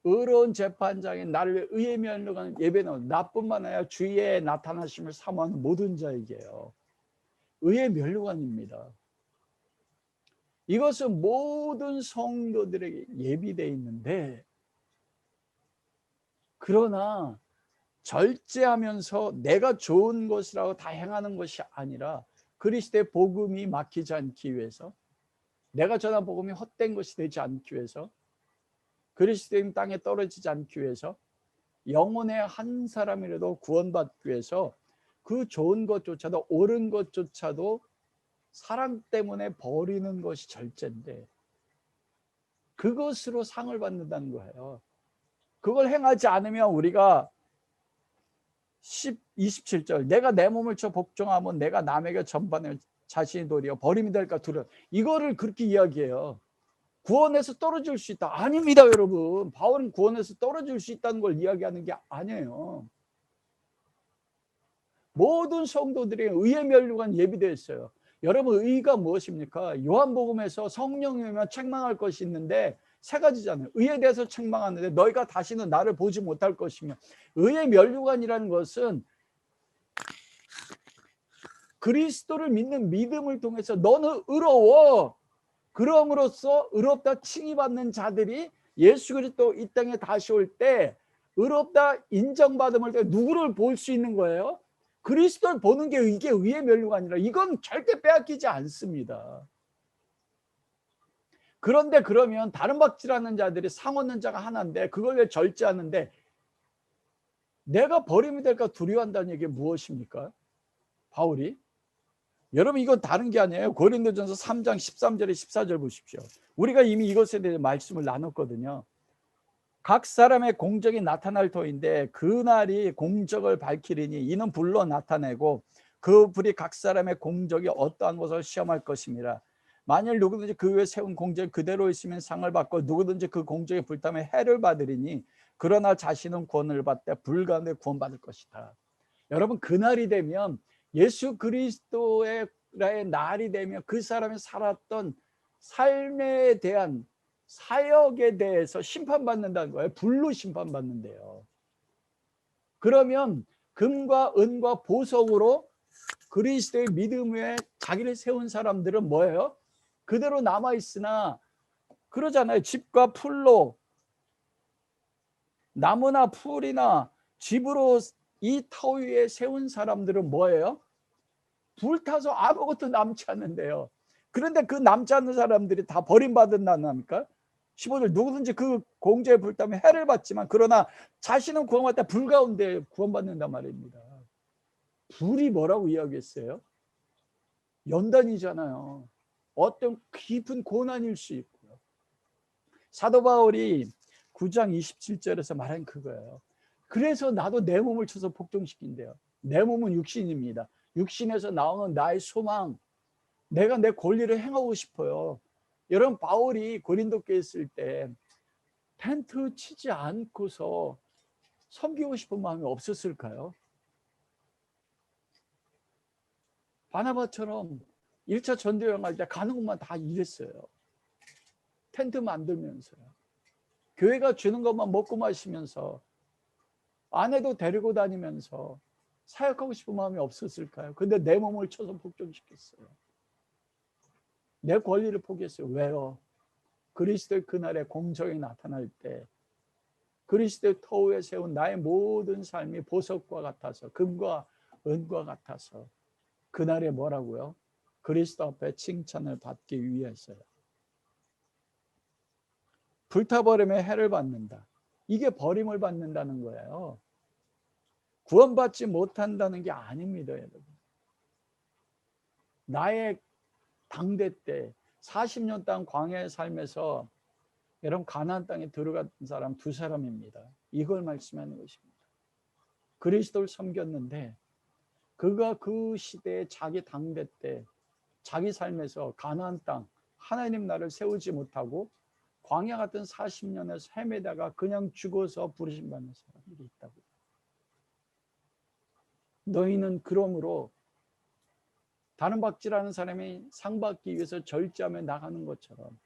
의로운 재판장에 나를 위해 의의 면류관 예배는 나뿐만 아니라 주의 나타나심을 사모하는 모든 자에게요. 의의 면류관입니다. 이것은 모든 성도들에게 예비되어 있는데, 그러나 절제하면서 내가 좋은 것이라고 다 행하는 것이 아니라 그리스도의 복음이 막히지 않기 위해서, 내가 전한 복음이 헛된 것이 되지 않기 위해서, 그리스도의 땅에 떨어지지 않기 위해서, 영혼의 한 사람이라도 구원받기 위해서 그 좋은 것조차도, 옳은 것조차도 사랑 때문에 버리는 것이 절제인데, 그것으로 상을 받는다는 거예요. 그걸 행하지 않으면 우리가 27절 내가 내 몸을 쳐 복종하면 내가 남에게 전반을 자신이 도리어 버림이 될까 두려워. 이거를 그렇게 이야기해요. 구원에서 떨어질 수 있다. 아닙니다, 여러분. 바울은 구원에서 떨어질 수 있다는 걸 이야기하는 게 아니에요. 모든 성도들이 의의 면류관 예비되어 있어요. 여러분, 의가 무엇입니까? 요한복음에서 성령이면 책망할 것이 있는데 세 가지잖아요. 의에 대해서 책망하는데 너희가 다시는 나를 보지 못할 것이며, 의의 면류관이라는 것은 그리스도를 믿는 믿음을 통해서 너는 의로워. 그럼으로써 의롭다 칭의받는 자들이 예수 그리스도 이 땅에 다시 올 때 의롭다 인정받음을 때 누구를 볼 수 있는 거예요? 그리스도를 보는 게 이게 의의 면류가 아니라, 이건 절대 빼앗기지 않습니다. 그런데 그러면 다른 박질하는 자들이 상 얻는 자가 하나인데 그걸 왜 절제하는데 내가 버림이 될까 두려워한다는 얘기 무엇입니까? 바울이, 여러분 이건 다른 게 아니에요. 고린도전서 3장 13절에 14절 보십시오. 우리가 이미 이것에 대해 말씀을 나눴거든요. 각 사람의 공적이 나타날 터인데 그날이 공적을 밝히리니 이는 불로 나타내고 그 불이 각 사람의 공적이 어떠한 것을 시험할 것입니다. 만일 누구든지 그 위에 세운 공적이 그대로 있으면 상을 받고 누구든지 그 공적에 불타면 해를 받으리니 그러나 자신은 구원을 받되 불 가운데 구원받을 것이다. 여러분, 그날이 되면, 예수 그리스도의 날이 되면 그 사람이 살았던 삶에 대한 사역에 대해서 심판받는다는 거예요. 불로 심판받는데요. 그러면 금과 은과 보석으로 그리스도의 믿음에 자기를 세운 사람들은 뭐예요? 그대로 남아있으나 그러잖아요. 집과 풀로, 나무나 풀이나 집으로 이 터 위에 세운 사람들은 뭐예요? 불타서 아무것도 남지 않는데요. 그런데 그 남지 않는 사람들이 다 버림받는다니까. 15절 누구든지 그 공제에 불타면 해를 받지만 그러나 자신은 구원받다 불 가운데 구원받는단 말입니다. 불이 뭐라고 이야기했어요? 연단이잖아요. 어떤 깊은 고난일 수 있고요. 사도 바울이 9장 27절에서 말한 그거예요. 그래서 나도 내 몸을 쳐서 복종시킨대요. 내 몸은 육신입니다. 육신에서 나오는 나의 소망, 내가 내 권리를 행하고 싶어요. 여러분, 바울이 고린도교에 있을 때 텐트 치지 않고서 섬기고 싶은 마음이 없었을까요? 바나바처럼 1차 전도여행 할 때 가는 곳만 다 일했어요. 텐트 만들면서요. 교회가 주는 것만 먹고 마시면서 아내도 데리고 다니면서 사역하고 싶은 마음이 없었을까요? 근데 내 몸을 쳐서 복종시켰어요. 내 권리를 포기했어요. 왜요? 그리스도의 그날의 공정이 나타날 때 그리스도의 터 위에 세운 나의 모든 삶이 보석과 같아서, 금과 은과 같아서 그날에 뭐라고요? 그리스도 앞에 칭찬을 받기 위해서요. 불타버림에 해를 받는다. 이게 버림을 받는다는 거예요. 구원받지 못한다는 게 아닙니다, 여러분. 나의 당대 때 40년 땅 광야의 삶에서 여러분 가나안 땅에 들어간 사람 두 사람입니다. 이걸 말씀하는 것입니다. 그리스도를 섬겼는데 그가 그 시대에 자기 당대 때 자기 삶에서 가나안 땅 하나님 나라를 세우지 못하고 광야 같은 40년에서 헤매다가 그냥 죽어서 부르심받는 사람들이 있다고. 너희는 그러므로 다른 박지라는 사람이 상 받기 위해서 절제하며 나가는 것처럼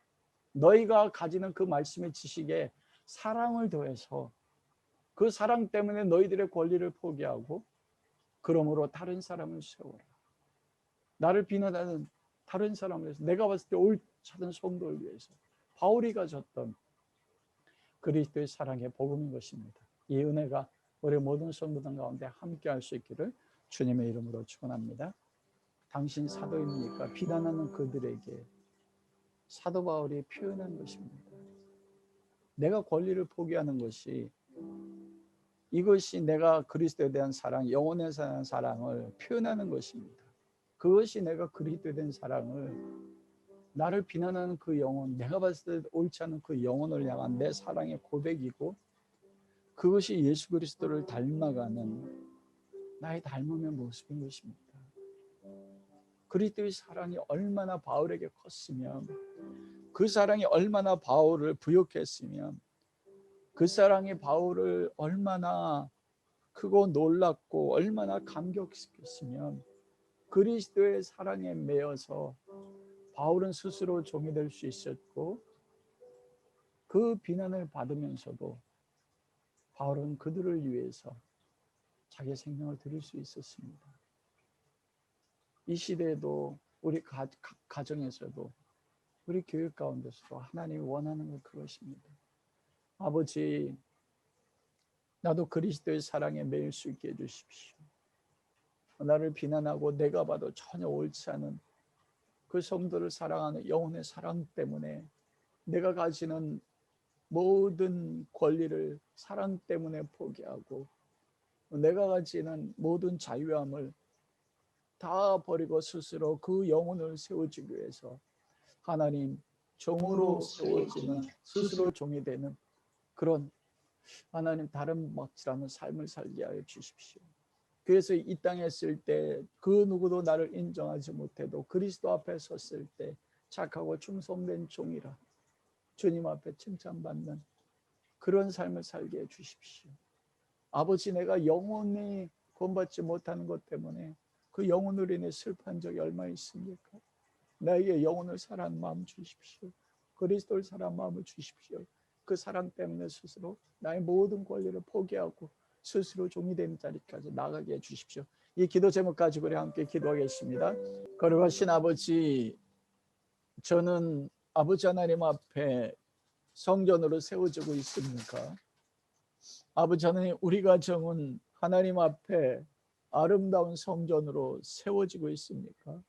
너희가 가지는 그 말씀의 지식에 사랑을 더해서 그 사랑 때문에 너희들의 권리를 포기하고 그러므로 다른 사람을 세워라. 나를 비난하는 다른 사람을 위해서, 내가 봤을 때 옳지 않은 성도를 위해서 바울이 가졌던 그리스도의 사랑의 복음인 것입니다. 이 은혜가 우리 모든 성도들 가운데 함께 할 수 있기를 주님의 이름으로 축원합니다. 당신 사도입니까? 비난하는 그들에게 사도 바울이 표현한 것입니다. 내가 권리를 포기하는 것이, 이것이 내가 그리스도에 대한 사랑, 영혼에 대한 사랑을 표현하는 것입니다. 그것이 내가 그리스도에 대한 사랑을, 나를 비난하는 그 영혼, 내가 봤을 때 옳지 않은 그 영혼을 향한 내 사랑의 고백이고, 그것이 예수 그리스도를 닮아가는 나의 닮음의 모습인 것입니다. 그리스도의 사랑이 얼마나 바울에게 컸으면, 그 사랑이 얼마나 바울을 부욕했으면, 그 사랑이 바울을 얼마나 크고 놀랍고 얼마나 감격시켰으면 그리스도의 사랑에 매여서 바울은 스스로 종이 될 수 있었고, 그 비난을 받으면서도 바울은 그들을 위해서 자기 생명을 드릴 수 있었습니다. 이 시대에도 우리 가정에서도 우리 교육 가운데서도 하나님이 원하는 건 그것입니다. 아버지, 나도 그리스도의 사랑에 매일 수 있게 해주십시오. 나를 비난하고 내가 봐도 전혀 옳지 않은 그 성도를 사랑하는 영혼의 사랑 때문에 내가 가지는 모든 권리를 사랑 때문에 포기하고 내가 가지는 모든 자유함을 다 버리고 스스로 그 영혼을 세워주기 위해서 하나님 종으로 세워지는, 스스로 종이 되는 그런 하나님 다른 막지라는 삶을 살게 하여 주십시오. 그래서 이 땅에 있을 때 그 누구도 나를 인정하지 못해도 그리스도 앞에 섰을 때 착하고 충성된 종이라 주님 앞에 칭찬받는 그런 삶을 살게 해 주십시오. 아버지, 내가 영혼이 구원받지 못하는 것 때문에 그 영혼으로 인해 슬퍼한 적이 얼마 있습니까? 나에게 영혼을 사랑하는 마음 주십시오. 그리스도를 사랑하는 마음을 주십시오. 그 사랑 때문에 스스로 나의 모든 권리를 포기하고 스스로 종이 되는 자리까지 나가게 해 주십시오. 이 기도 제목 가지고 우리 함께 기도하겠습니다. 거룩하신 아버지, 저는 아버지 하나님 앞에 성전으로 세워지고 있습니까? 아버지 하나님, 우리 가정은 하나님 앞에 아름다운 성전으로 세워지고 있습니까?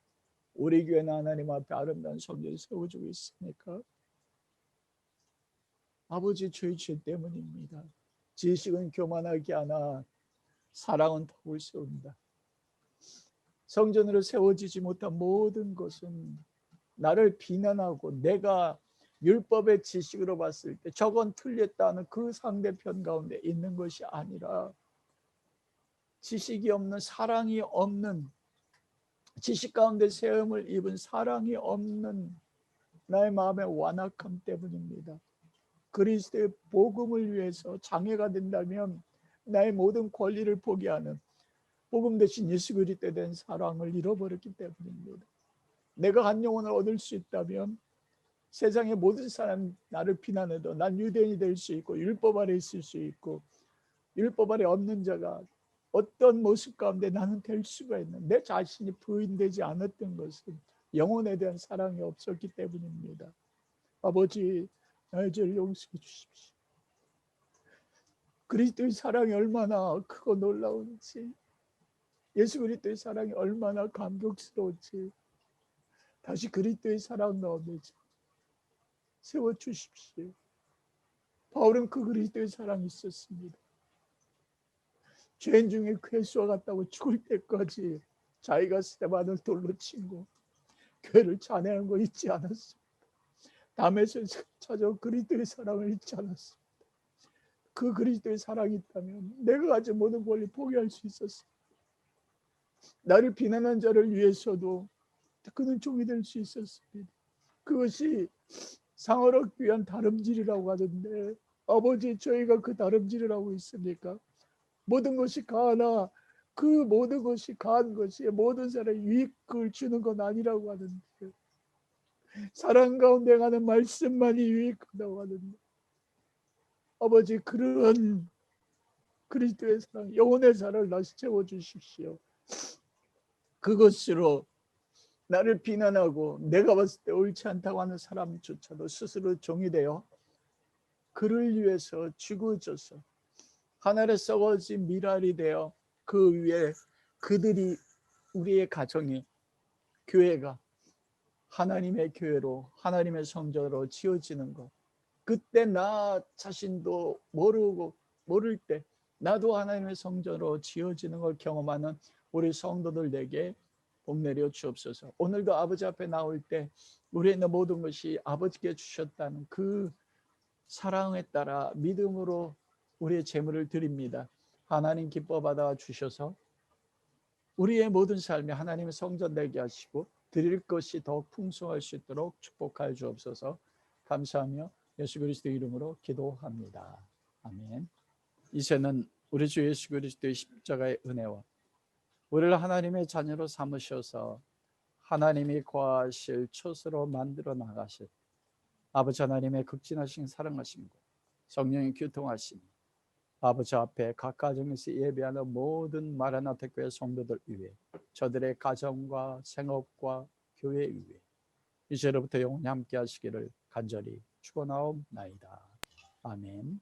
우리 교회는 하나님 앞에 아름다운 성전이 세워지고 있습니까? 아버지, 저희 죄 때문입니다. 지식은 교만하게 하나 사랑은 덕을 세운다. 성전으로 세워지지 못한 모든 것은 나를 비난하고 내가 율법의 지식으로 봤을 때 저건 틀렸다는 그 상대편 가운데 있는 것이 아니라 지식이 없는, 사랑이 없는, 지식 가운데 세움을 입은 사랑이 없는 나의 마음의 완악함 때문입니다. 그리스도의 복음을 위해서 장애가 된다면 나의 모든 권리를 포기하는, 복음 대신 예수 그리스도에 대한 사랑을 잃어버렸기 때문입니다. 내가 한 영혼을 얻을 수 있다면 세상의 모든 사람 나를 비난해도 난 유대인이 될 수 있고 율법 아래 있을 수 있고 율법 아래 없는 자가 어떤 모습 가운데 나는 될 수가 있는, 내 자신이 부인되지 않았던 것은 영혼에 대한 사랑이 없었기 때문입니다. 아버지, 나의 죄를 용서해 주십시오. 그리스도의 사랑이 얼마나 크고 놀라운지, 예수 그리스도의 사랑이 얼마나 감격스러운지 다시 그리스도의 사랑 가운데 세워주십시오. 바울은 그 그리스도의 사랑이 있었습니다. 죄인 중에 괴수와 같다고 죽을 때까지 자기가 스데반을 돌로 치고 교회를 찬양한 거 잊지 않았습니다. 담에서 찾아온 그리스도의 사랑을 잊지 않았습니다. 그 그리스도의 사랑이 있다면 내가 가진 모든 권리 포기할 수 있었습니다. 나를 비난한 자를 위해서도 그는 종이 될 수 있었습니다. 그것이 상을 얻기 위한 다름질이라고 하던데, 아버지, 저희가 그 다름질을 하고 있습니까? 모든 것이 가하나 그 모든 것이 가한 것이 모든 사람에 유익을 주는 건 아니라고 하는데, 사랑 가운데 가는 말씀만이 유익하다고 하는데, 아버지, 그런 그리스도의 사랑, 영혼의 사랑을 다시 채워주십시오. 그것으로 나를 비난하고 내가 봤을 때 옳지 않다고 하는 사람조차도 스스로 종이 되어 그를 위해서 죽어져서 하늘에 썩어진 미랄이 되어 그 위에 그들이, 우리의 가정이, 교회가 하나님의 교회로, 하나님의 성전으로 지어지는 것, 그때 나 자신도 모를 때 나도 하나님의 성전으로 지어지는 걸 경험하는 우리 성도들에게 복 내려 주옵소서. 오늘도 아버지 앞에 나올 때 우리의 있는 모든 것이 아버지께 주셨다는 그 사랑에 따라 믿음으로 우리의 재물을 드립니다. 하나님 기뻐 받아 주셔서 우리의 모든 삶이 하나님의 성전 되게 하시고 드릴 것이 더욱 풍성할 수 있도록 축복하여 주옵소서. 감사하며 예수 그리스도 이름으로 기도합니다. 아멘. 이제는 우리 주 예수 그리스도의 십자가의 은혜와 우리를 하나님의 자녀로 삼으셔서 하나님이 거하실 처소로 만들어 나가실 아버지 하나님의 극진하신 사랑하심과 성령의 교통하심, 아버지 앞에 각 가정에서 예배하는 모든 마라나타 교회 성도들 위해, 저들의 가정과 생업과 교회 위해 이제로부터 영원히 함께 하시기를 간절히 축원하옵나이다. 아멘.